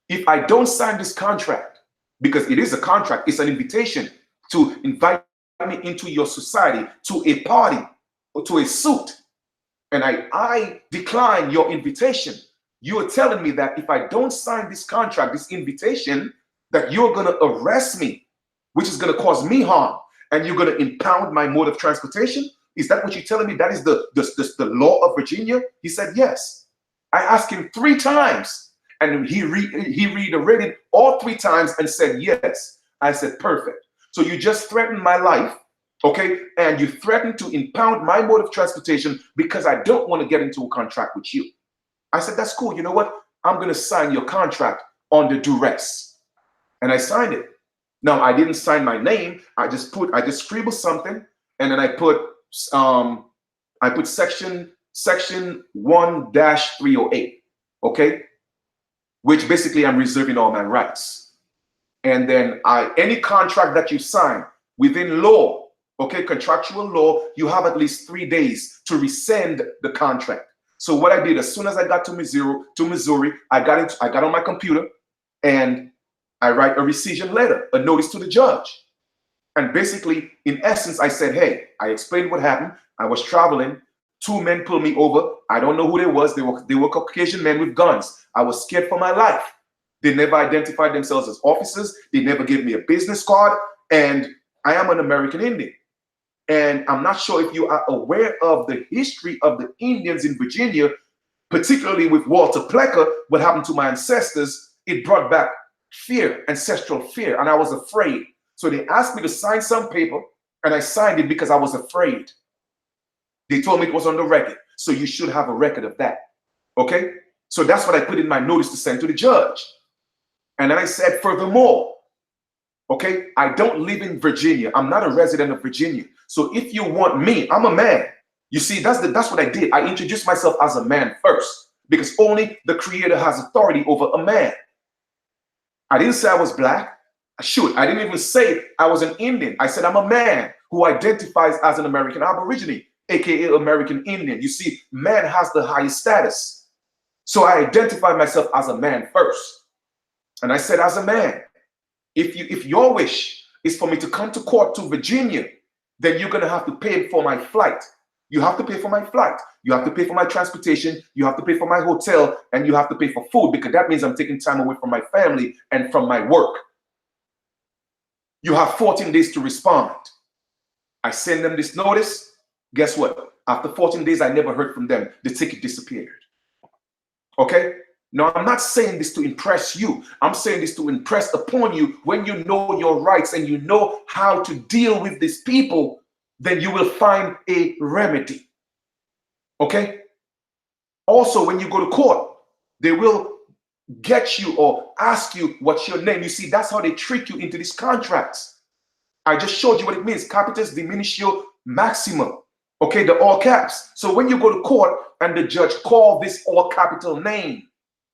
If I don't sign this contract, because it is a contract, it's an invitation to invite me into your society, to a party, or to a suit, and I decline your invitation, you are telling me that if I don't sign this contract, this invitation, that you're going to arrest me, which is going to cause me harm, and you're going to impound my mode of transportation? Is that what you're telling me? That is the law of Virginia? He said, yes. I asked him 3 times, and he reiterated all 3 times and said, yes. I said, perfect. So you just threatened my life, okay? And you threatened to impound my mode of transportation because I don't want to get into a contract with you. I said, that's cool. You know what? I'm going to sign your contract under duress. And I signed it. Now, I didn't sign my name. I just scribbled something, and then I put section 1-308, okay? Which basically I'm reserving all my rights. And then any contract that you sign within law, okay, contractual law, you have at least 3 days to rescind the contract. So what I did, as soon as I got to Missouri, I got on my computer and I write a rescission letter, a notice to the judge. And basically, in essence, I said, hey, I explained what happened. I was traveling. 2 men pulled me over. I don't know who they was. They were Caucasian men with guns. I was scared for my life. They never identified themselves as officers. They never gave me a business card. And I am an American Indian. And I'm not sure if you are aware of the history of the Indians in Virginia, particularly with Walter Plecker, what happened to my ancestors. It brought back fear, ancestral fear, and I was afraid. So they asked me to sign some paper, and I signed it because I was afraid. They told me it was on the record, so you should have a record of that. Okay? So that's what I put in my notice to send to the judge. And then I said, furthermore, okay, I don't live in Virginia. I'm not a resident of Virginia. So if you want me, I'm a man. You see, that's what I did. I introduced myself as a man first, because only the Creator has authority over a man. I didn't say I was black. Shoot, I didn't even say I was an Indian. I said I'm a man who identifies as an American Aborigine, aka American Indian. You see, man has the highest status. So I identified myself as a man first. And I said, as a man, if your wish is for me to come to court to Virginia, then you're gonna have to pay for my flight. You have to pay for my flight. You have to pay for my transportation. You have to pay for my hotel, and you have to pay for food, because that means I'm taking time away from my family and from my work. You have 14 days to respond. I send them this notice. Guess what? After 14 days, I never heard from them. The ticket disappeared. Okay? Now, I'm not saying this to impress you. I'm saying this to impress upon you. When you know your rights and you know how to deal with these people, then you will find a remedy. Okay? Also, when you go to court, they will get you or ask you what's your name. You see, that's how they trick you into these contracts. I just showed you what it means. Capitis diminutio maxima. Okay, the all caps. So when you go to court and the judge call this all capital name,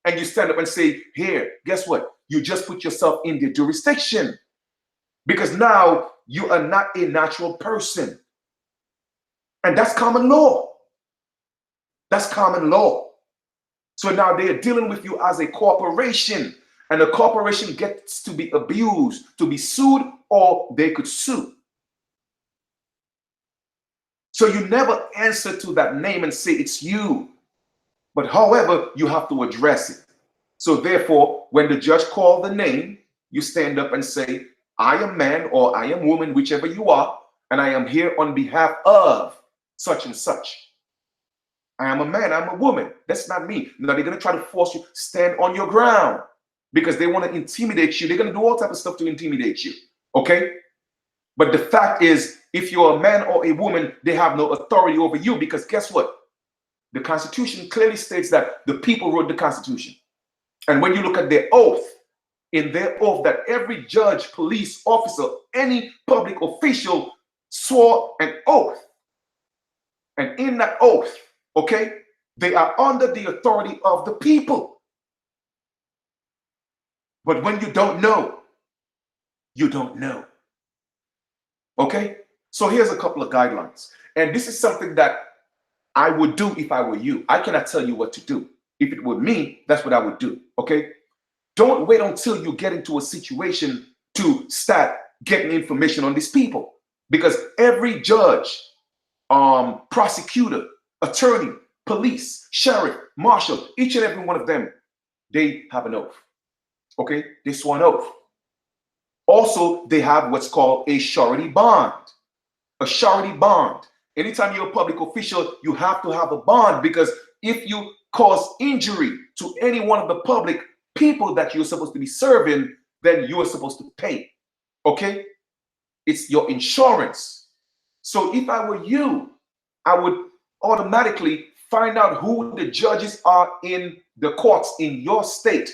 and you stand up and say, here, guess what? You just put yourself in the jurisdiction, because now you are not a natural person. And that's common law. That's common law. So now they are dealing with you as a corporation, and the corporation gets to be abused, to be sued, or they could sue. So you never answer to that name and say it's you. But however, you have to address it. So therefore, when the judge calls the name, you stand up and say, I am man or I am woman, whichever you are, and I am here on behalf of such and such. I am a man, I'm a woman. That's not me. Now they're going to try to force you, stand on your ground, because they want to intimidate you. They're going to do all type of stuff to intimidate you. Okay? But the fact is, if you're a man or a woman, they have no authority over you, because guess what? The Constitution clearly states that the people wrote the Constitution. And when you look at their oath, in their oath, that every judge, police officer, any public official swore an oath. And in that oath, okay, they are under the authority of the people. But when you don't know, you don't know. Okay? So here's a couple of guidelines. And this is something that I would do if I were you. I cannot tell you what to do. If it were me, that's what I would do. Okay? Don't wait until you get into a situation to start getting information on these people. Because every judge, prosecutor, attorney, police, sheriff, marshal, each and every one of them, they have an oath. Okay? They swore an oath. Also, they have what's called a surety bond. A surety bond. Anytime you're a public official, you have to have a bond, because if you cause injury to any one of the public people that you're supposed to be serving, then you are supposed to pay. Okay? It's your insurance. So if I were you, I would automatically find out who the judges are in the courts in your state.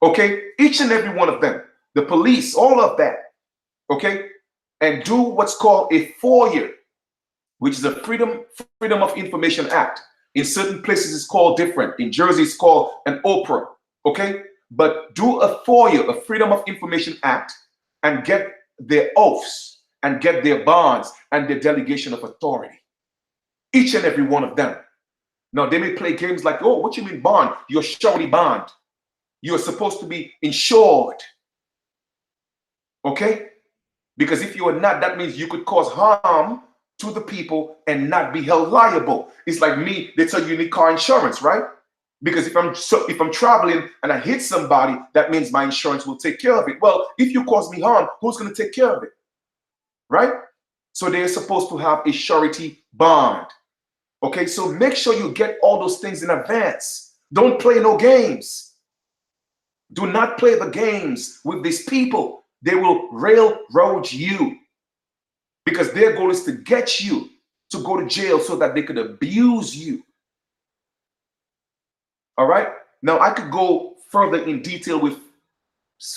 Okay? Each and every one of them. The police, all of that. Okay? And do what's called a FOIA, which is a Freedom of Information Act. In certain places, it's called different. In Jersey, it's called an OPRA. Okay? But do a FOIA, a Freedom of Information Act, and get their oaths and get their bonds and their delegation of authority. Each and every one of them. Now, they may play games like, oh, what you mean bond? You're surety bond. You're supposed to be insured. Okay? Because if you are not, that means you could cause harm to the people and not be held liable. It's like me, they tell you need car insurance, right? Because if I'm traveling and I hit somebody, that means my insurance will take care of it. Well, if you cause me harm, who's going to take care of it? Right? So they're supposed to have a surety bond. Okay, so make sure you get all those things in advance. Don't play no games. Do not play the games with these people. They will railroad you, because their goal is to get you to go to jail so that they could abuse you. All right. Now, I could go further in detail with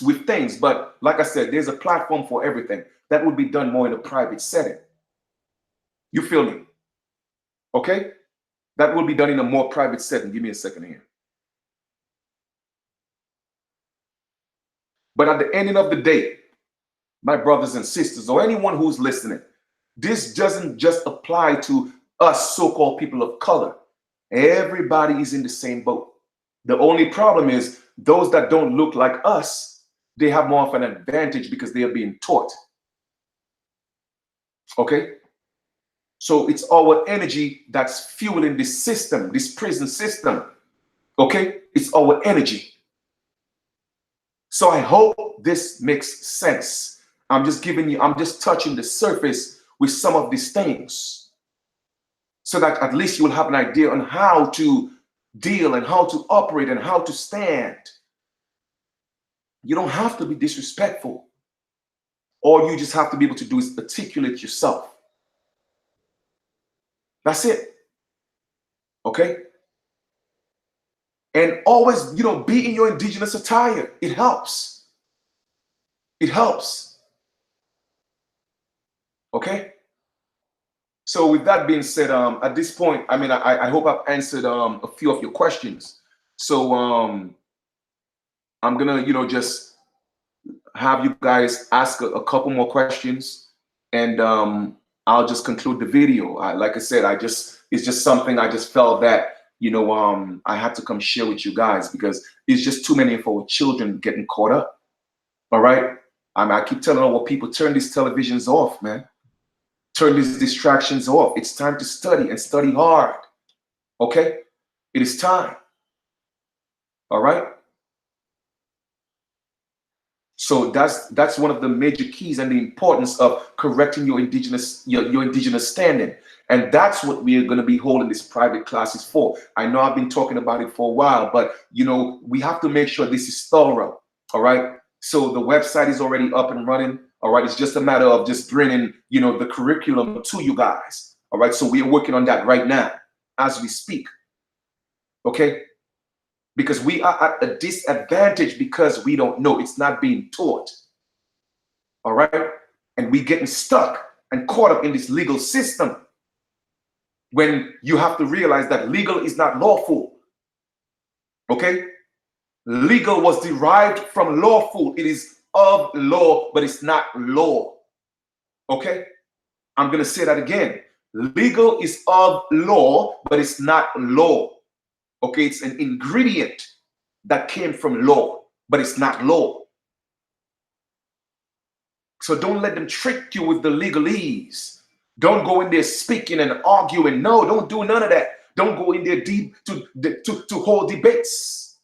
with things. But like I said, there's a platform for everything. That would be done more in a private setting. You feel me? Okay? That will be done in a more private setting. Give me a second here. But at the ending of the day, my brothers and sisters, or anyone who's listening, this doesn't just apply to us so-called people of color. Everybody is in the same boat. The only problem is those that don't look like us, they have more of an advantage because they are being taught. Okay? So it's our energy that's fueling this system, this prison system. Okay? It's our energy. So I hope this makes sense. I'm just touching the surface with some of these things so that at least you'll have an idea on how to deal and how to operate and how to stand. You don't have to be disrespectful. All you just have to be able to do is articulate yourself. That's it. Okay? And always, be in your indigenous attire. It helps. It helps. Okay? So with that being said, at this point, I hope I've answered a few of your questions. So I'm gonna, just have you guys ask a couple more questions, and I'll just conclude the video. Like I said, it's just something I just felt that I had to come share with you guys because it's just too many of our children getting caught up. All right, I keep telling our people, turn these televisions off, man. Turn these distractions off. It's time to study and study hard. Okay? It is time. All right? So that's one of the major keys and the importance of correcting your indigenous standing. And that's what we are going to be holding these private classes for. I know I've been talking about it for a while, but we have to make sure this is thorough. All right? So the website is already up and running. All right, it's just a matter of just bringing, the curriculum to you guys. All right, so we are working on that right now as we speak. Okay, because we are at a disadvantage because we don't know. It's not being taught. All right, and we getting stuck and caught up in this legal system when you have to realize that legal is not lawful. Okay, legal was derived from lawful. It is of law, but it's not law. Okay, I'm going to say that again. Legal is of law, but it's not law. Okay, it's an ingredient that came from law, but it's not law. So don't let them trick you with the legalese. Don't go in there speaking and arguing. No, don't do none of that. Don't go in there deep to hold debates.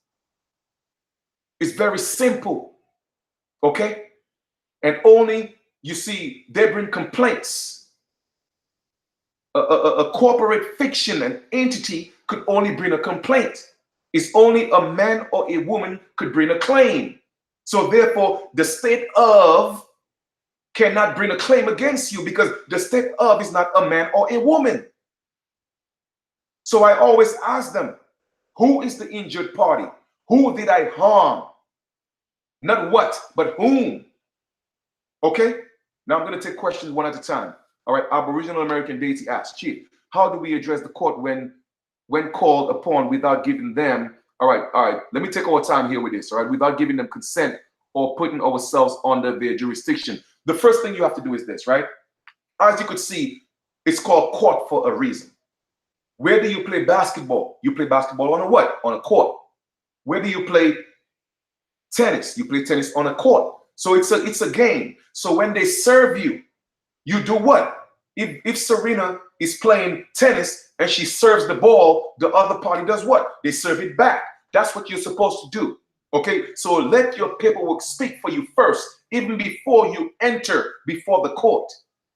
It's very simple. Okay? And only, you see, they bring complaints. A corporate fiction, an entity could only bring a complaint. It's only a man or a woman could bring a claim. So therefore, the state of cannot bring a claim against you because the state of is not a man or a woman. So I always ask them, who is the injured party? Who did I harm? Not what, but whom. Okay? Now I'm going to take questions one at a time. All right, Aboriginal American deity asks, Chief, how do we address the court when called upon without giving them, all right, let me take our time here with this, all right, without giving them consent or putting ourselves under their jurisdiction. The first thing you have to do is this, right? As you could see, it's called court for a reason. Where do you play basketball? You play basketball on a what? On a court. Where do you play tennis? You play tennis on a court. So it's a game. So when they serve you, you do what? If Serena is playing tennis and she serves the ball, the other party does what? They serve it back. That's what you're supposed to do. Okay, so let your paperwork speak for you first, even before you enter before the court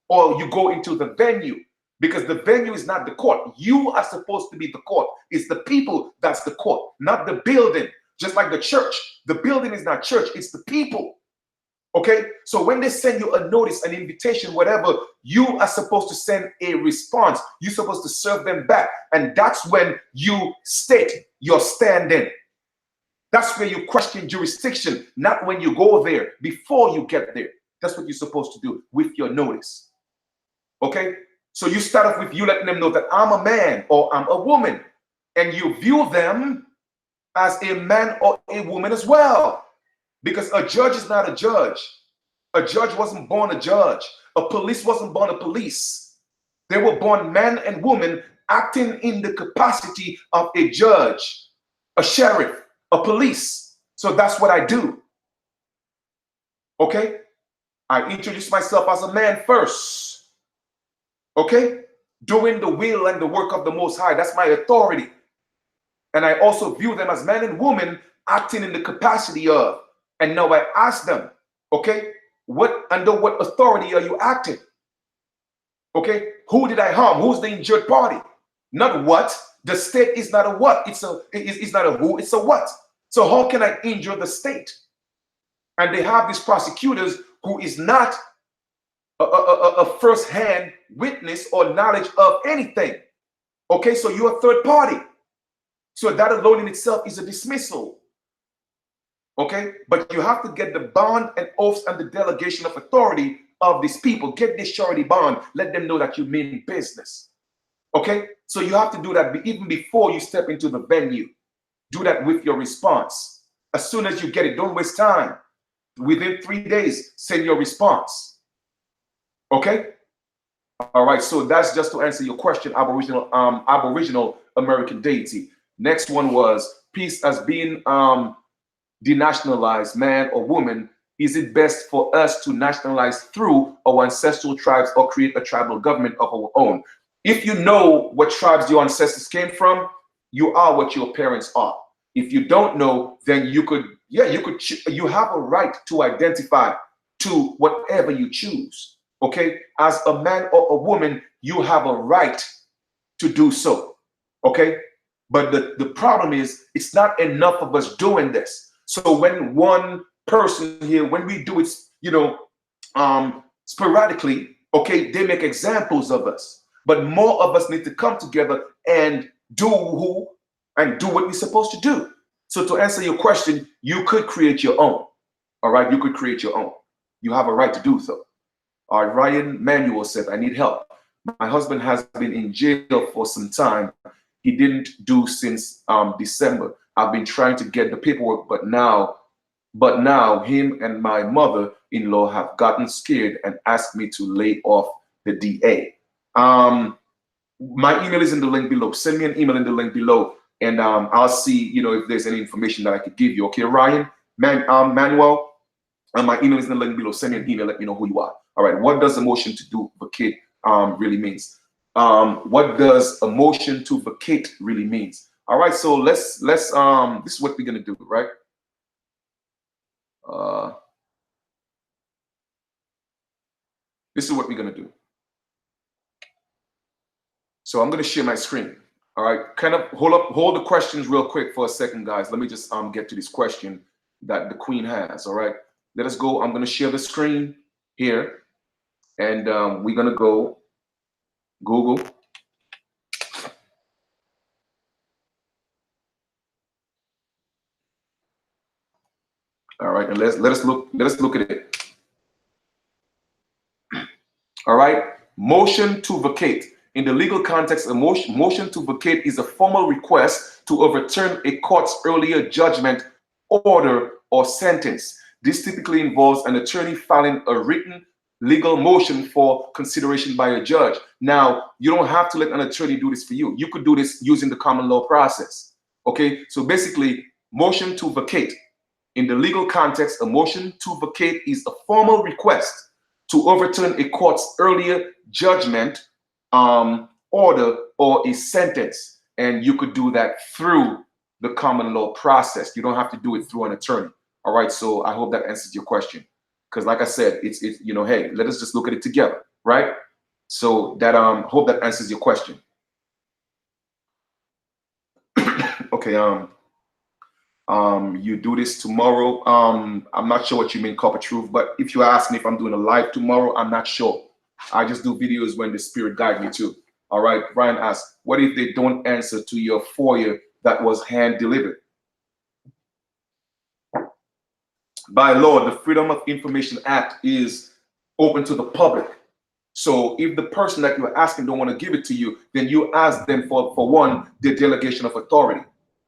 or you go into the venue, because the venue is not the court. You are supposed to be the court. It's the people that's the court, not the building. Just like the church, the building is not church, it's the people. Okay, so when they send you a notice, an invitation, whatever, you are supposed to send a response. You're supposed to serve them back. And that's when you state your standing. That's where you question jurisdiction, not when you go there, before you get there. That's what you're supposed to do with your notice. Okay? So you start off with you letting them know that I'm a man or I'm a woman, and you view them as a man or a woman as well. Because a judge is not a judge. A judge wasn't born a judge. A police wasn't born a police. They were born man and woman acting in the capacity of a judge, a sheriff, a police. So that's what I do. Okay? I introduce myself as a man first. Okay? Doing the will and the work of the Most High. That's my authority. And I also view them as man and woman acting in the capacity of. And now I ask them, okay, under what authority are you acting? Okay, who did I harm? Who's the injured party? Not what. The state is not a what. It's not a who. It's a what. So how can I injure the state? And they have these prosecutors who is not a first-hand witness or knowledge of anything. Okay, so you're a third party. So that alone in itself is a dismissal. Okay, but you have to get the bond and oaths and the delegation of authority of these people. Get this surety bond. Let them know that you mean business. Okay, so you have to do that even before you step into the venue. Do that with your response. As soon as you get it, don't waste time. Within 3 days, send your response. Okay. All right. So that's just to answer your question, Aboriginal American deity. Next one was peace as being denationalized, man or woman. Is it best for us to nationalize through our ancestral tribes or create a tribal government of our own? If you know what tribes your ancestors came from, you are what your parents are. If you don't know, then you have a right to identify to whatever you choose. Okay, as a man or a woman, you have a right to do so. Okay, but the problem is it's not enough of us doing this. So when one person here, when we do it, sporadically, okay, they make examples of us. But more of us need to come together and do what we're supposed to do. So to answer your question, you could create your own. All right, you could create your own. You have a right to do so. All right, Ryan Manuel said, I need help. My husband has been in jail for some time. He didn't do since December. I've been trying to get the paperwork, but now him and my mother-in-law have gotten scared and asked me to lay off the DA. My email is in the link below. Send me an email in the link below, and I'll see, if there's any information that I could give you. Okay, Ryan, Manuel, my email is in the link below. Send me an email. Let me know who you are. All right. What does a motion to do vacate really means? What does a motion to vacate really means? All right. So let's this is what we're gonna do, right? This is what we're gonna do. So I'm gonna share my screen. All right, kind of hold the questions real quick for a second, guys. Let me just get to this question that the Queen has. All right, let us go. I'm gonna share the screen here, and we're gonna go Google. All right, and let us look at it. All right, motion to vacate. In the legal context, a motion to vacate is a formal request to overturn a court's earlier judgment, order, or sentence. This typically involves an attorney filing a written legal motion for consideration by a judge. Now, you don't have to let an attorney do this for you. You could do this using the common law process. Okay, so basically, motion to vacate. In the legal context, a motion to vacate is a formal request to overturn a court's earlier judgment, order, or a sentence. And you could do that through the common law process. You don't have to do it through an attorney. All right, so I hope that answers your question. Because like I said, it's hey, let us just look at it together, right? So that hope that answers your question. Okay, you do this tomorrow. I'm not sure what you mean, Copper Truth, but if you ask me if I'm doing a live tomorrow, I'm not sure. I just do videos when the spirit guide me to. All right, Brian asks, what if they don't answer to your FOIA that was hand delivered? by law, the Freedom of Information Act is open to the public. So if the person that you're asking don't want to give it to you, then you ask them for one, their delegation of authority.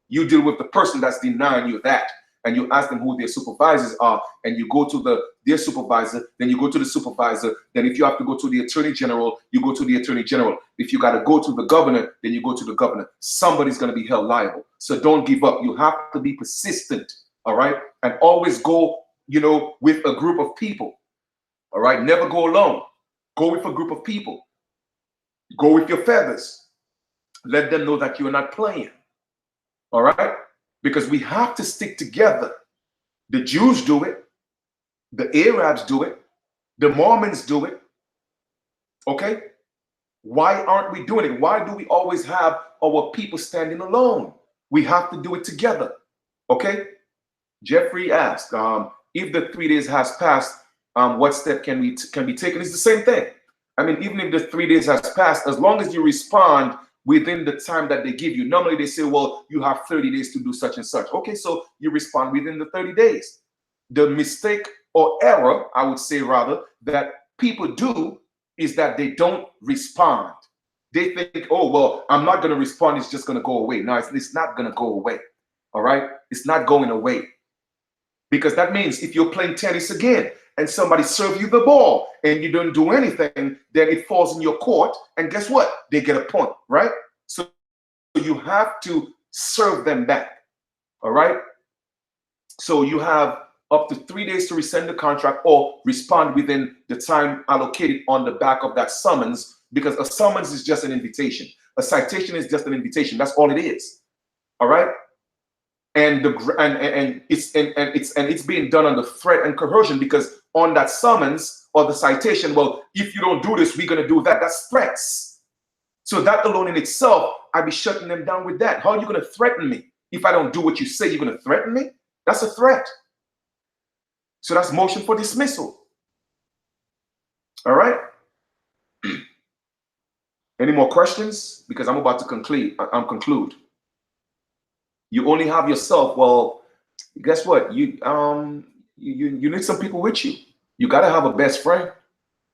You deal with the person that's denying you that, and you ask them who their supervisors are, and you go to their supervisor, then you go to the supervisor, then if you have to go to the attorney general, you go to the attorney general. If you got to go to the governor, then you go to the governor. Somebody's going to be held liable. So don't give up. You have to be persistent, all right? And always go, with a group of people, all right? Never go alone. Go with a group of people. Go with your feathers. Let them know that you're not playing. All right? Because we have to stick together. The Jews do it. The Arabs do it. The Mormons do it. Okay? Why aren't we doing it? Why do we always have our people standing alone? We have to do it together. Okay? Jeffrey asked, if the 3 days has passed, what step can be taken? It's the same thing. I mean, even if the 3 days has passed, as long as you respond within the time that they give you. Normally they say, well, you have 30 days to do such and such. Okay, so you respond within the 30 days. The mistake or error, I would say rather, that people do is that they don't respond. They think, oh, well, I'm not going to respond. It's just going to go away. No, it's not going to go away. All right? It's not going away. Because that means if you're playing tennis again and somebody serves you the ball and you don't do anything, then it falls in your court. And guess what? They get a point, right? So you have to serve them back. All right? So you have up to 3 days to rescind the contract or respond within the time allocated on the back of that summons, because a summons is just an invitation. A citation is just an invitation. That's all it is. All right? And it's being done under threat and coercion, because on that summons or the citation, well, if you don't do this, we're going to do that. That's threats. So that alone in itself, I'd be shutting them down with that. How are you going to threaten me? If I don't do what you say, you're going to threaten me? That's a threat. So that's motion for dismissal. All right. Any more questions? Because I'm about to conclude. You only have yourself. Well, guess what? You need some people with you. You got to have a best friend.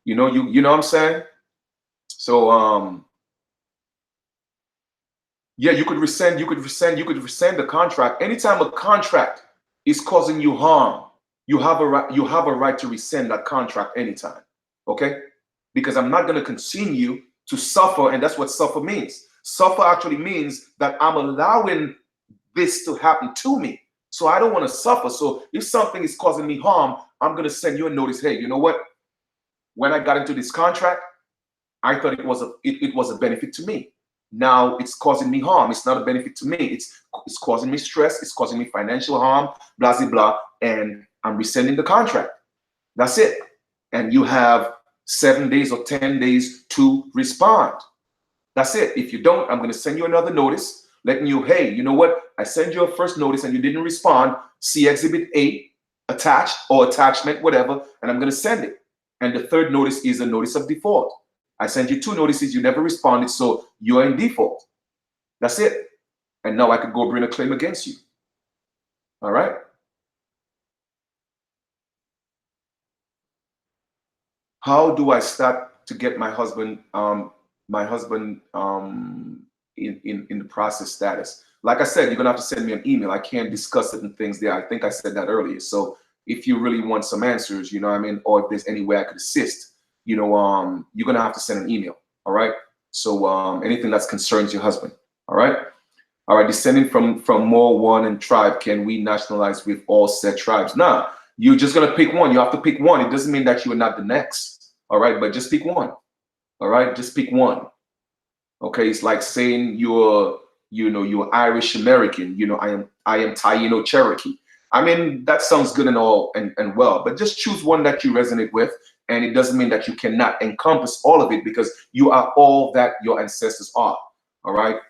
You know what I'm saying? So yeah, you could rescind the contract. Anytime a contract is causing you harm, you have a right to rescind that contract anytime. Okay? Because I'm not going to continue to suffer, and that's what suffer means. Suffer actually means that I'm allowing this to happen to me. So I don't want to suffer. So if something is causing me harm, I'm going to send you a notice. Hey, you know what? When I got into this contract, I thought it was a benefit to me. Now it's causing me harm. It's not a benefit to me. It's causing me stress. It's causing me financial harm, blah, blah, blah. And I'm rescinding the contract. That's it. And you have 7 days or 10 days to respond. That's it. If you don't, I'm going to send you another notice letting you, hey, you know what? I sent you a first notice and you didn't respond. See Exhibit 8 attached or attachment, whatever, and I'm going to send it. And the third notice is a notice of default. I sent you 2 notices. You never responded, so you're in default. That's it. And now I could go bring a claim against you. All right? How do I start to get my husband in the process status? Like I said, you're gonna have to send me an email. I can't discuss certain things there. I think I said that earlier. So if you really want some answers, you know what I mean, or if there's any way I could assist, you're gonna have to send an email. All right. So anything that concerns your husband. All right. All right. Descending from more one and tribe, can we nationalize with all said tribes? Nah, you're just gonna pick one. You have to pick one. It doesn't mean that you are not the next. All right, but just pick one. All right, just pick one. Okay, it's like saying you're Irish American. I am Taino Cherokee. I mean, that sounds good and all and well, but just choose one that you resonate with, and it doesn't mean that you cannot encompass all of it, because you are all that your ancestors are. All right.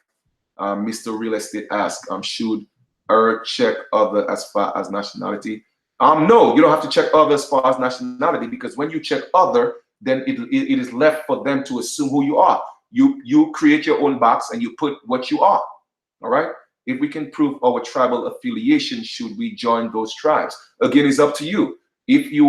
Mr. Real Estate asks, should check other as far as nationality? No, you don't have to check other as far as nationality, because when you check other, then it is left for them to assume who you are. You create your own box and you put what you are. All right. if we can prove our tribal affiliation, should we join those tribes? Again, it's up to you. If you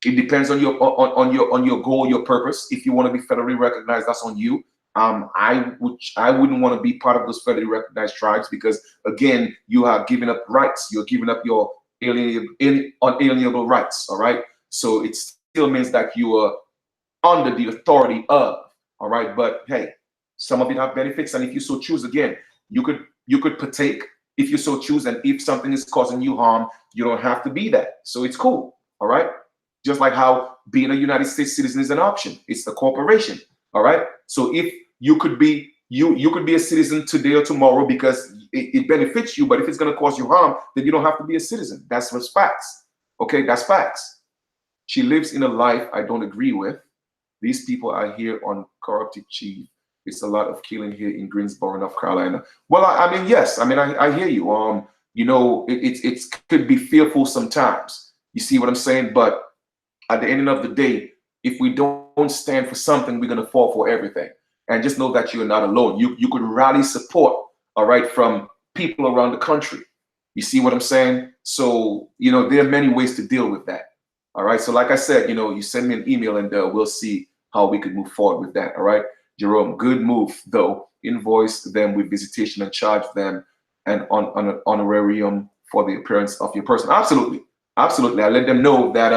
it depends on your on your goal, your purpose. If you want to be federally recognized, that's on you. I wouldn't want to be part of those federally recognized tribes, because again, you are giving up rights. You're giving up your unalienable rights. All right. So it still means that you are under the authority of. All right. But hey, some of it have benefits, and if you so choose, again, you could partake if you so choose. And if something is causing you harm, you don't have to be that. So it's cool. All right. Just like how being a United States citizen is an option. It's a corporation. All right. So if you could be you could be a citizen today or tomorrow because it benefits you, but if it's going to cause you harm, then you don't have to be a citizen. That's what's facts. Okay, that's facts. She lives in a life I don't agree with. These people are here on corrupted chief. It's a lot of killing here in Greensboro, North Carolina. Well, I mean, yes. I mean, I hear you. You know, it could be fearful sometimes. You see what I'm saying? But at the end of the day, if we don't stand for something, we're going to fall for everything. And just know that you're not alone. You could rally support, all right, from people around the country. You see what I'm saying? So, you know, there are many ways to deal with that. All right. So like I said, you know, you send me an email and we'll see how we could move forward with that. All right. Jerome, good move, though. Invoice them with visitation and charge them an honorarium for the appearance of your person. Absolutely. Absolutely. I let them know that,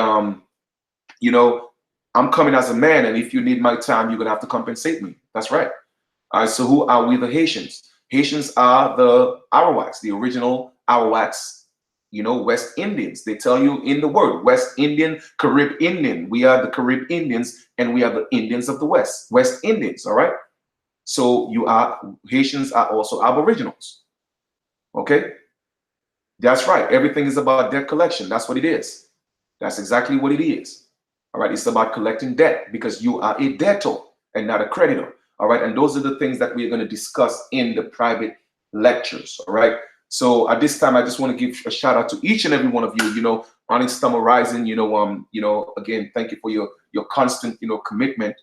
you know, I'm coming as a man, and if you need my time, you're going to have to compensate me. That's right. All right. So who are we, the Haitians? Haitians are the Arawaks, the original Arawaks, you know, West Indians. They tell you in the word, West Indian, Carib Indian. We are the Carib Indians, and we are the Indians of the West, West Indians. All right. So Haitians are also Aboriginals. Okay. That's right. Everything is about debt collection. That's what it is. That's exactly what it is. All right. It's about collecting debt, because you are a debtor and not a creditor. All right. And those are the things that we're going to discuss in the private lectures. All right. So at this time, I just want to give a shout out to each and every one of you, you know, Onyx Summer Rising, you know, again, thank you for your constant, you know, commitment,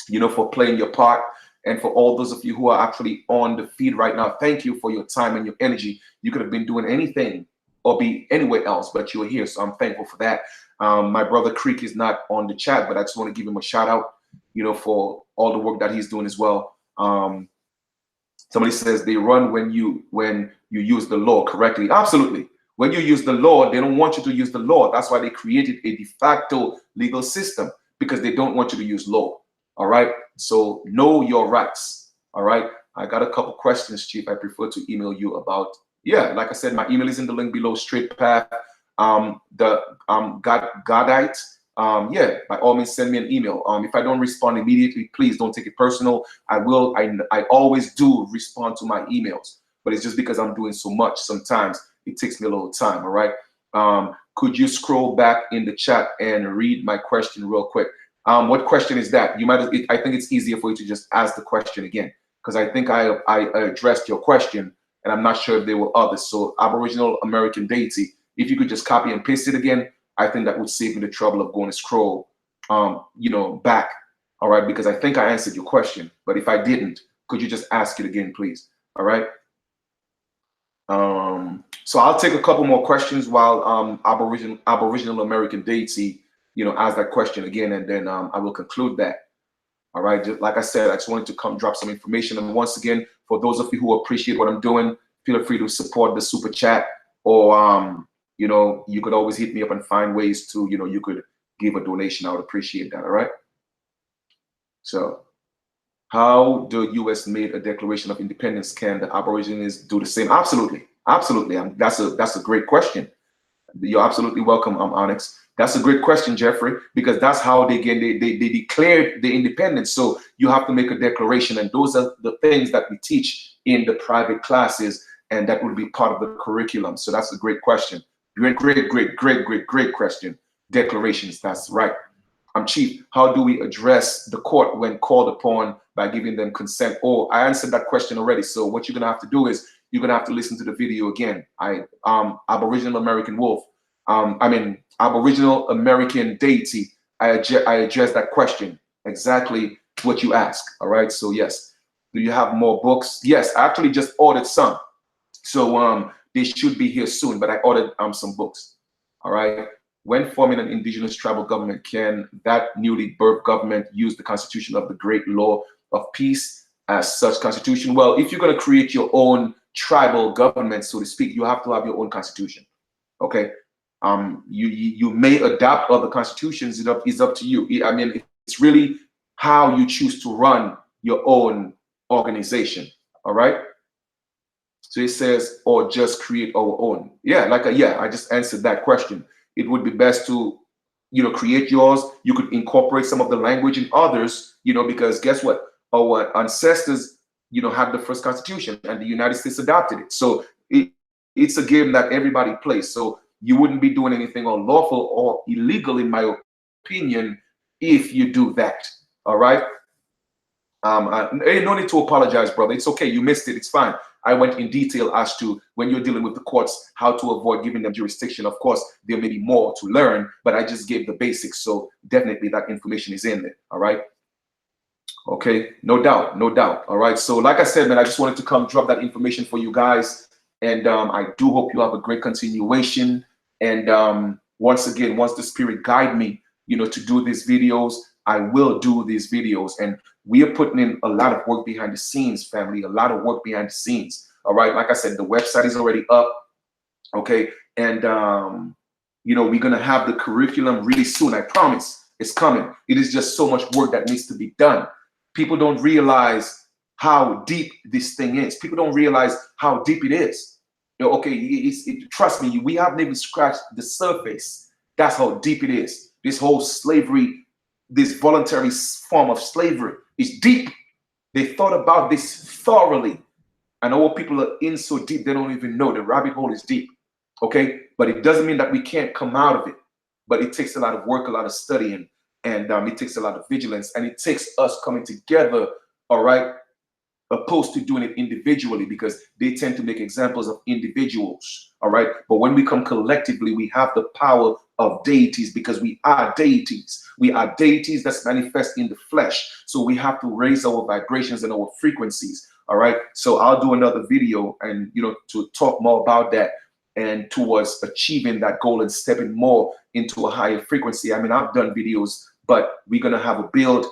you know, for playing your part. And for all those of you who are actually on the feed right now, thank you for your time and your energy. You could have been doing anything or be anywhere else, but you are here. So I'm thankful for that. My brother Creek is not on the chat, but I just want to give him a shout out, you know, for all the work that he's doing as well. Somebody says they run when you use the law correctly. Absolutely. When you use the law, they don't want you to use the law. That's why they created a de facto legal system, because they don't want you to use law. All right. So know your rights. All right. I got a couple questions, Chief. I prefer to email you about. Yeah, like I said, my email is in the link below. Straight Path. Godite. Yeah, by all means, send me an email. If I don't respond immediately, please don't take it personal. I will. I always do respond to my emails, but it's just because I'm doing so much. Sometimes it takes me a little time. All right. Could you scroll back in the chat and read my question real quick? What question is that? You might. I think it's easier for you to just ask the question again, because I think I addressed your question, and I'm not sure if there were others. So Aboriginal American deity. If you could just copy and paste it again, I think that would save me the trouble of going to scroll, you know, back. All right, because I think I answered your question, but if I didn't, could you just ask it again, please? All right. So I'll take a couple more questions while Aboriginal American deity, you know, ask that question again, and then I will conclude that. All right. Just like I said, I just wanted to come drop some information. And once again, for those of you who appreciate what I'm doing, feel free to support the super chat, or you know, you could always hit me up and find ways to, you know, you could give a donation. I would appreciate that. All right. So how the U.S. made a Declaration of Independence? Can the Aborigines do the same? Absolutely. Absolutely. That's a great question. You're absolutely welcome, Onyx. That's a great question, Jeffrey, because that's how they declared the independence. So you have to make a declaration, and those are the things that we teach in the private classes, and that will be part of the curriculum. So that's a great question. Great question. Declarations, that's right. Chief, how do we address the court when called upon by giving them consent? Oh, I answered that question already. So what you're gonna have to do is you're gonna have to listen to the video again. Aboriginal American Wolf. Aboriginal American deity. I addressed that question, exactly what you asked. All right. So yes. Do you have more books? Yes, I actually just ordered some. So they should be here soon, but I ordered some books. All right. When forming an indigenous tribal government, can that newly birthed government use the constitution of the great law of peace as such constitution? Well, if you're going to create your own tribal government, so to speak, you have to have your own constitution. Okay. You may adopt other constitutions. It's up to you. I mean, it's really how you choose to run your own organization. All right. So it says, or just create our own. Yeah, I just answered that question. It would be best to, create yours. You could incorporate some of the language in others, because guess what? Our ancestors, had the first constitution and the United States adopted it. So it's a game that everybody plays. So you wouldn't be doing anything unlawful or illegal, in my opinion, if you do that. All right. No need to apologize, brother. It's okay. You missed it. It's fine. I went in detail as to when you're dealing with the courts, how to avoid giving them jurisdiction. Of course, there may be more to learn, but I just gave the basics. So definitely that information is in there. All right. Okay. No doubt. No doubt. All right. So like I said, man, I just wanted to come drop that information for you guys. And I do hope you have a great continuation. And once again, once the spirit guide me, to do these videos, I will do these videos. And we are putting in a lot of work behind the scenes, family, a lot of work behind the scenes. All right. Like I said, the website is already up. Okay. And, we're going to have the curriculum really soon. I promise it's coming. It is just so much work that needs to be done. People don't realize how deep this thing is. People don't realize how deep it is. Trust me, we haven't even scratched the surface. That's how deep it is. This whole slavery, this voluntary form of slavery is deep. They thought about this thoroughly. And our people are in so deep, they don't even know. The rabbit hole is deep. Okay. But it doesn't mean that we can't come out of it. But it takes a lot of work, a lot of studying, and it takes a lot of vigilance. And it takes us coming together, all right, opposed to doing it individually, because they tend to make examples of individuals. All right. But when we come collectively, we have the power of deities, because we are deities. We are deities that's manifest in the flesh. So we have to raise our vibrations and our frequencies. All right. So I'll do another video and, to talk more about that and towards achieving that goal and stepping more into a higher frequency. I mean, I've done videos, but we're going to have a build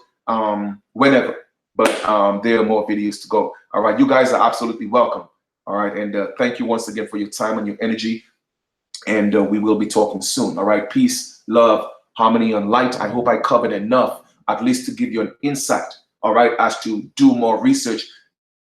whenever. But there are more videos to go. All right. You guys are absolutely welcome. All right. And thank you once again for your time and your energy. And we will be talking soon. All right. Peace, love, harmony, and light. I hope I covered enough, at least to give you an insight. All right. As to do more research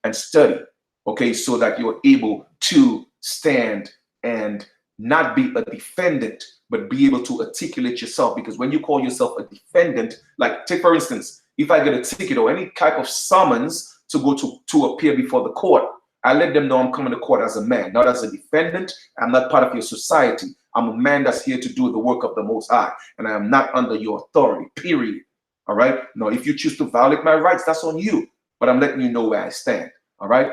and study. Okay. So that you're able to stand and not be a defendant, but be able to articulate yourself. Because when you call yourself a defendant, like take for instance, if I get a ticket or any type of summons to go to appear before the court, I let them know I'm coming to court as a man, not as a defendant. I'm not part of your society. I'm a man that's here to do the work of the Most High, and I am not under your authority, period. All right. Now, if you choose to violate my rights, that's on you. But I'm letting you know where I stand. All right.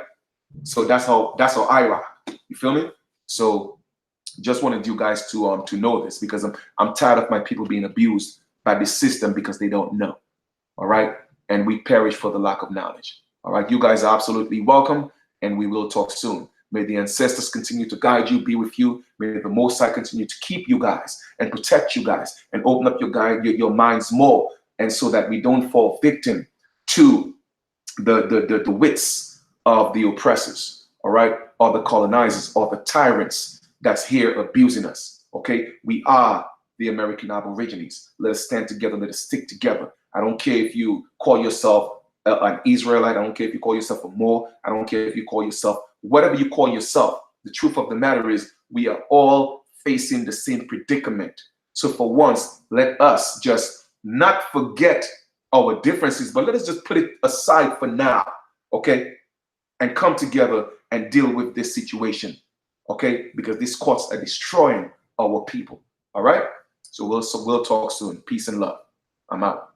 So that's how I rock. You feel me? So just wanted you guys to know this, because I'm tired of my people being abused by this system because they don't know. All right. And we perish for the lack of knowledge. All right. You guys are absolutely welcome. And we will talk soon. May the ancestors continue to guide you, be with you. May the Most High continue to keep you guys and protect you guys and open up your minds more. And so that we don't fall victim to the wits of the oppressors. All right. Or the colonizers or the tyrants that's here abusing us. Okay. We are the American Aborigines. Let us stand together. Let us stick together. I don't care if you call yourself an Israelite. I don't care if you call yourself a Moor. I don't care if you call yourself whatever you call yourself. The truth of the matter is we are all facing the same predicament. So for once, let us just not forget our differences, but let us just put it aside for now, okay? And come together and deal with this situation, okay? Because these courts are destroying our people, all right? So we'll talk soon. Peace and love. I'm out.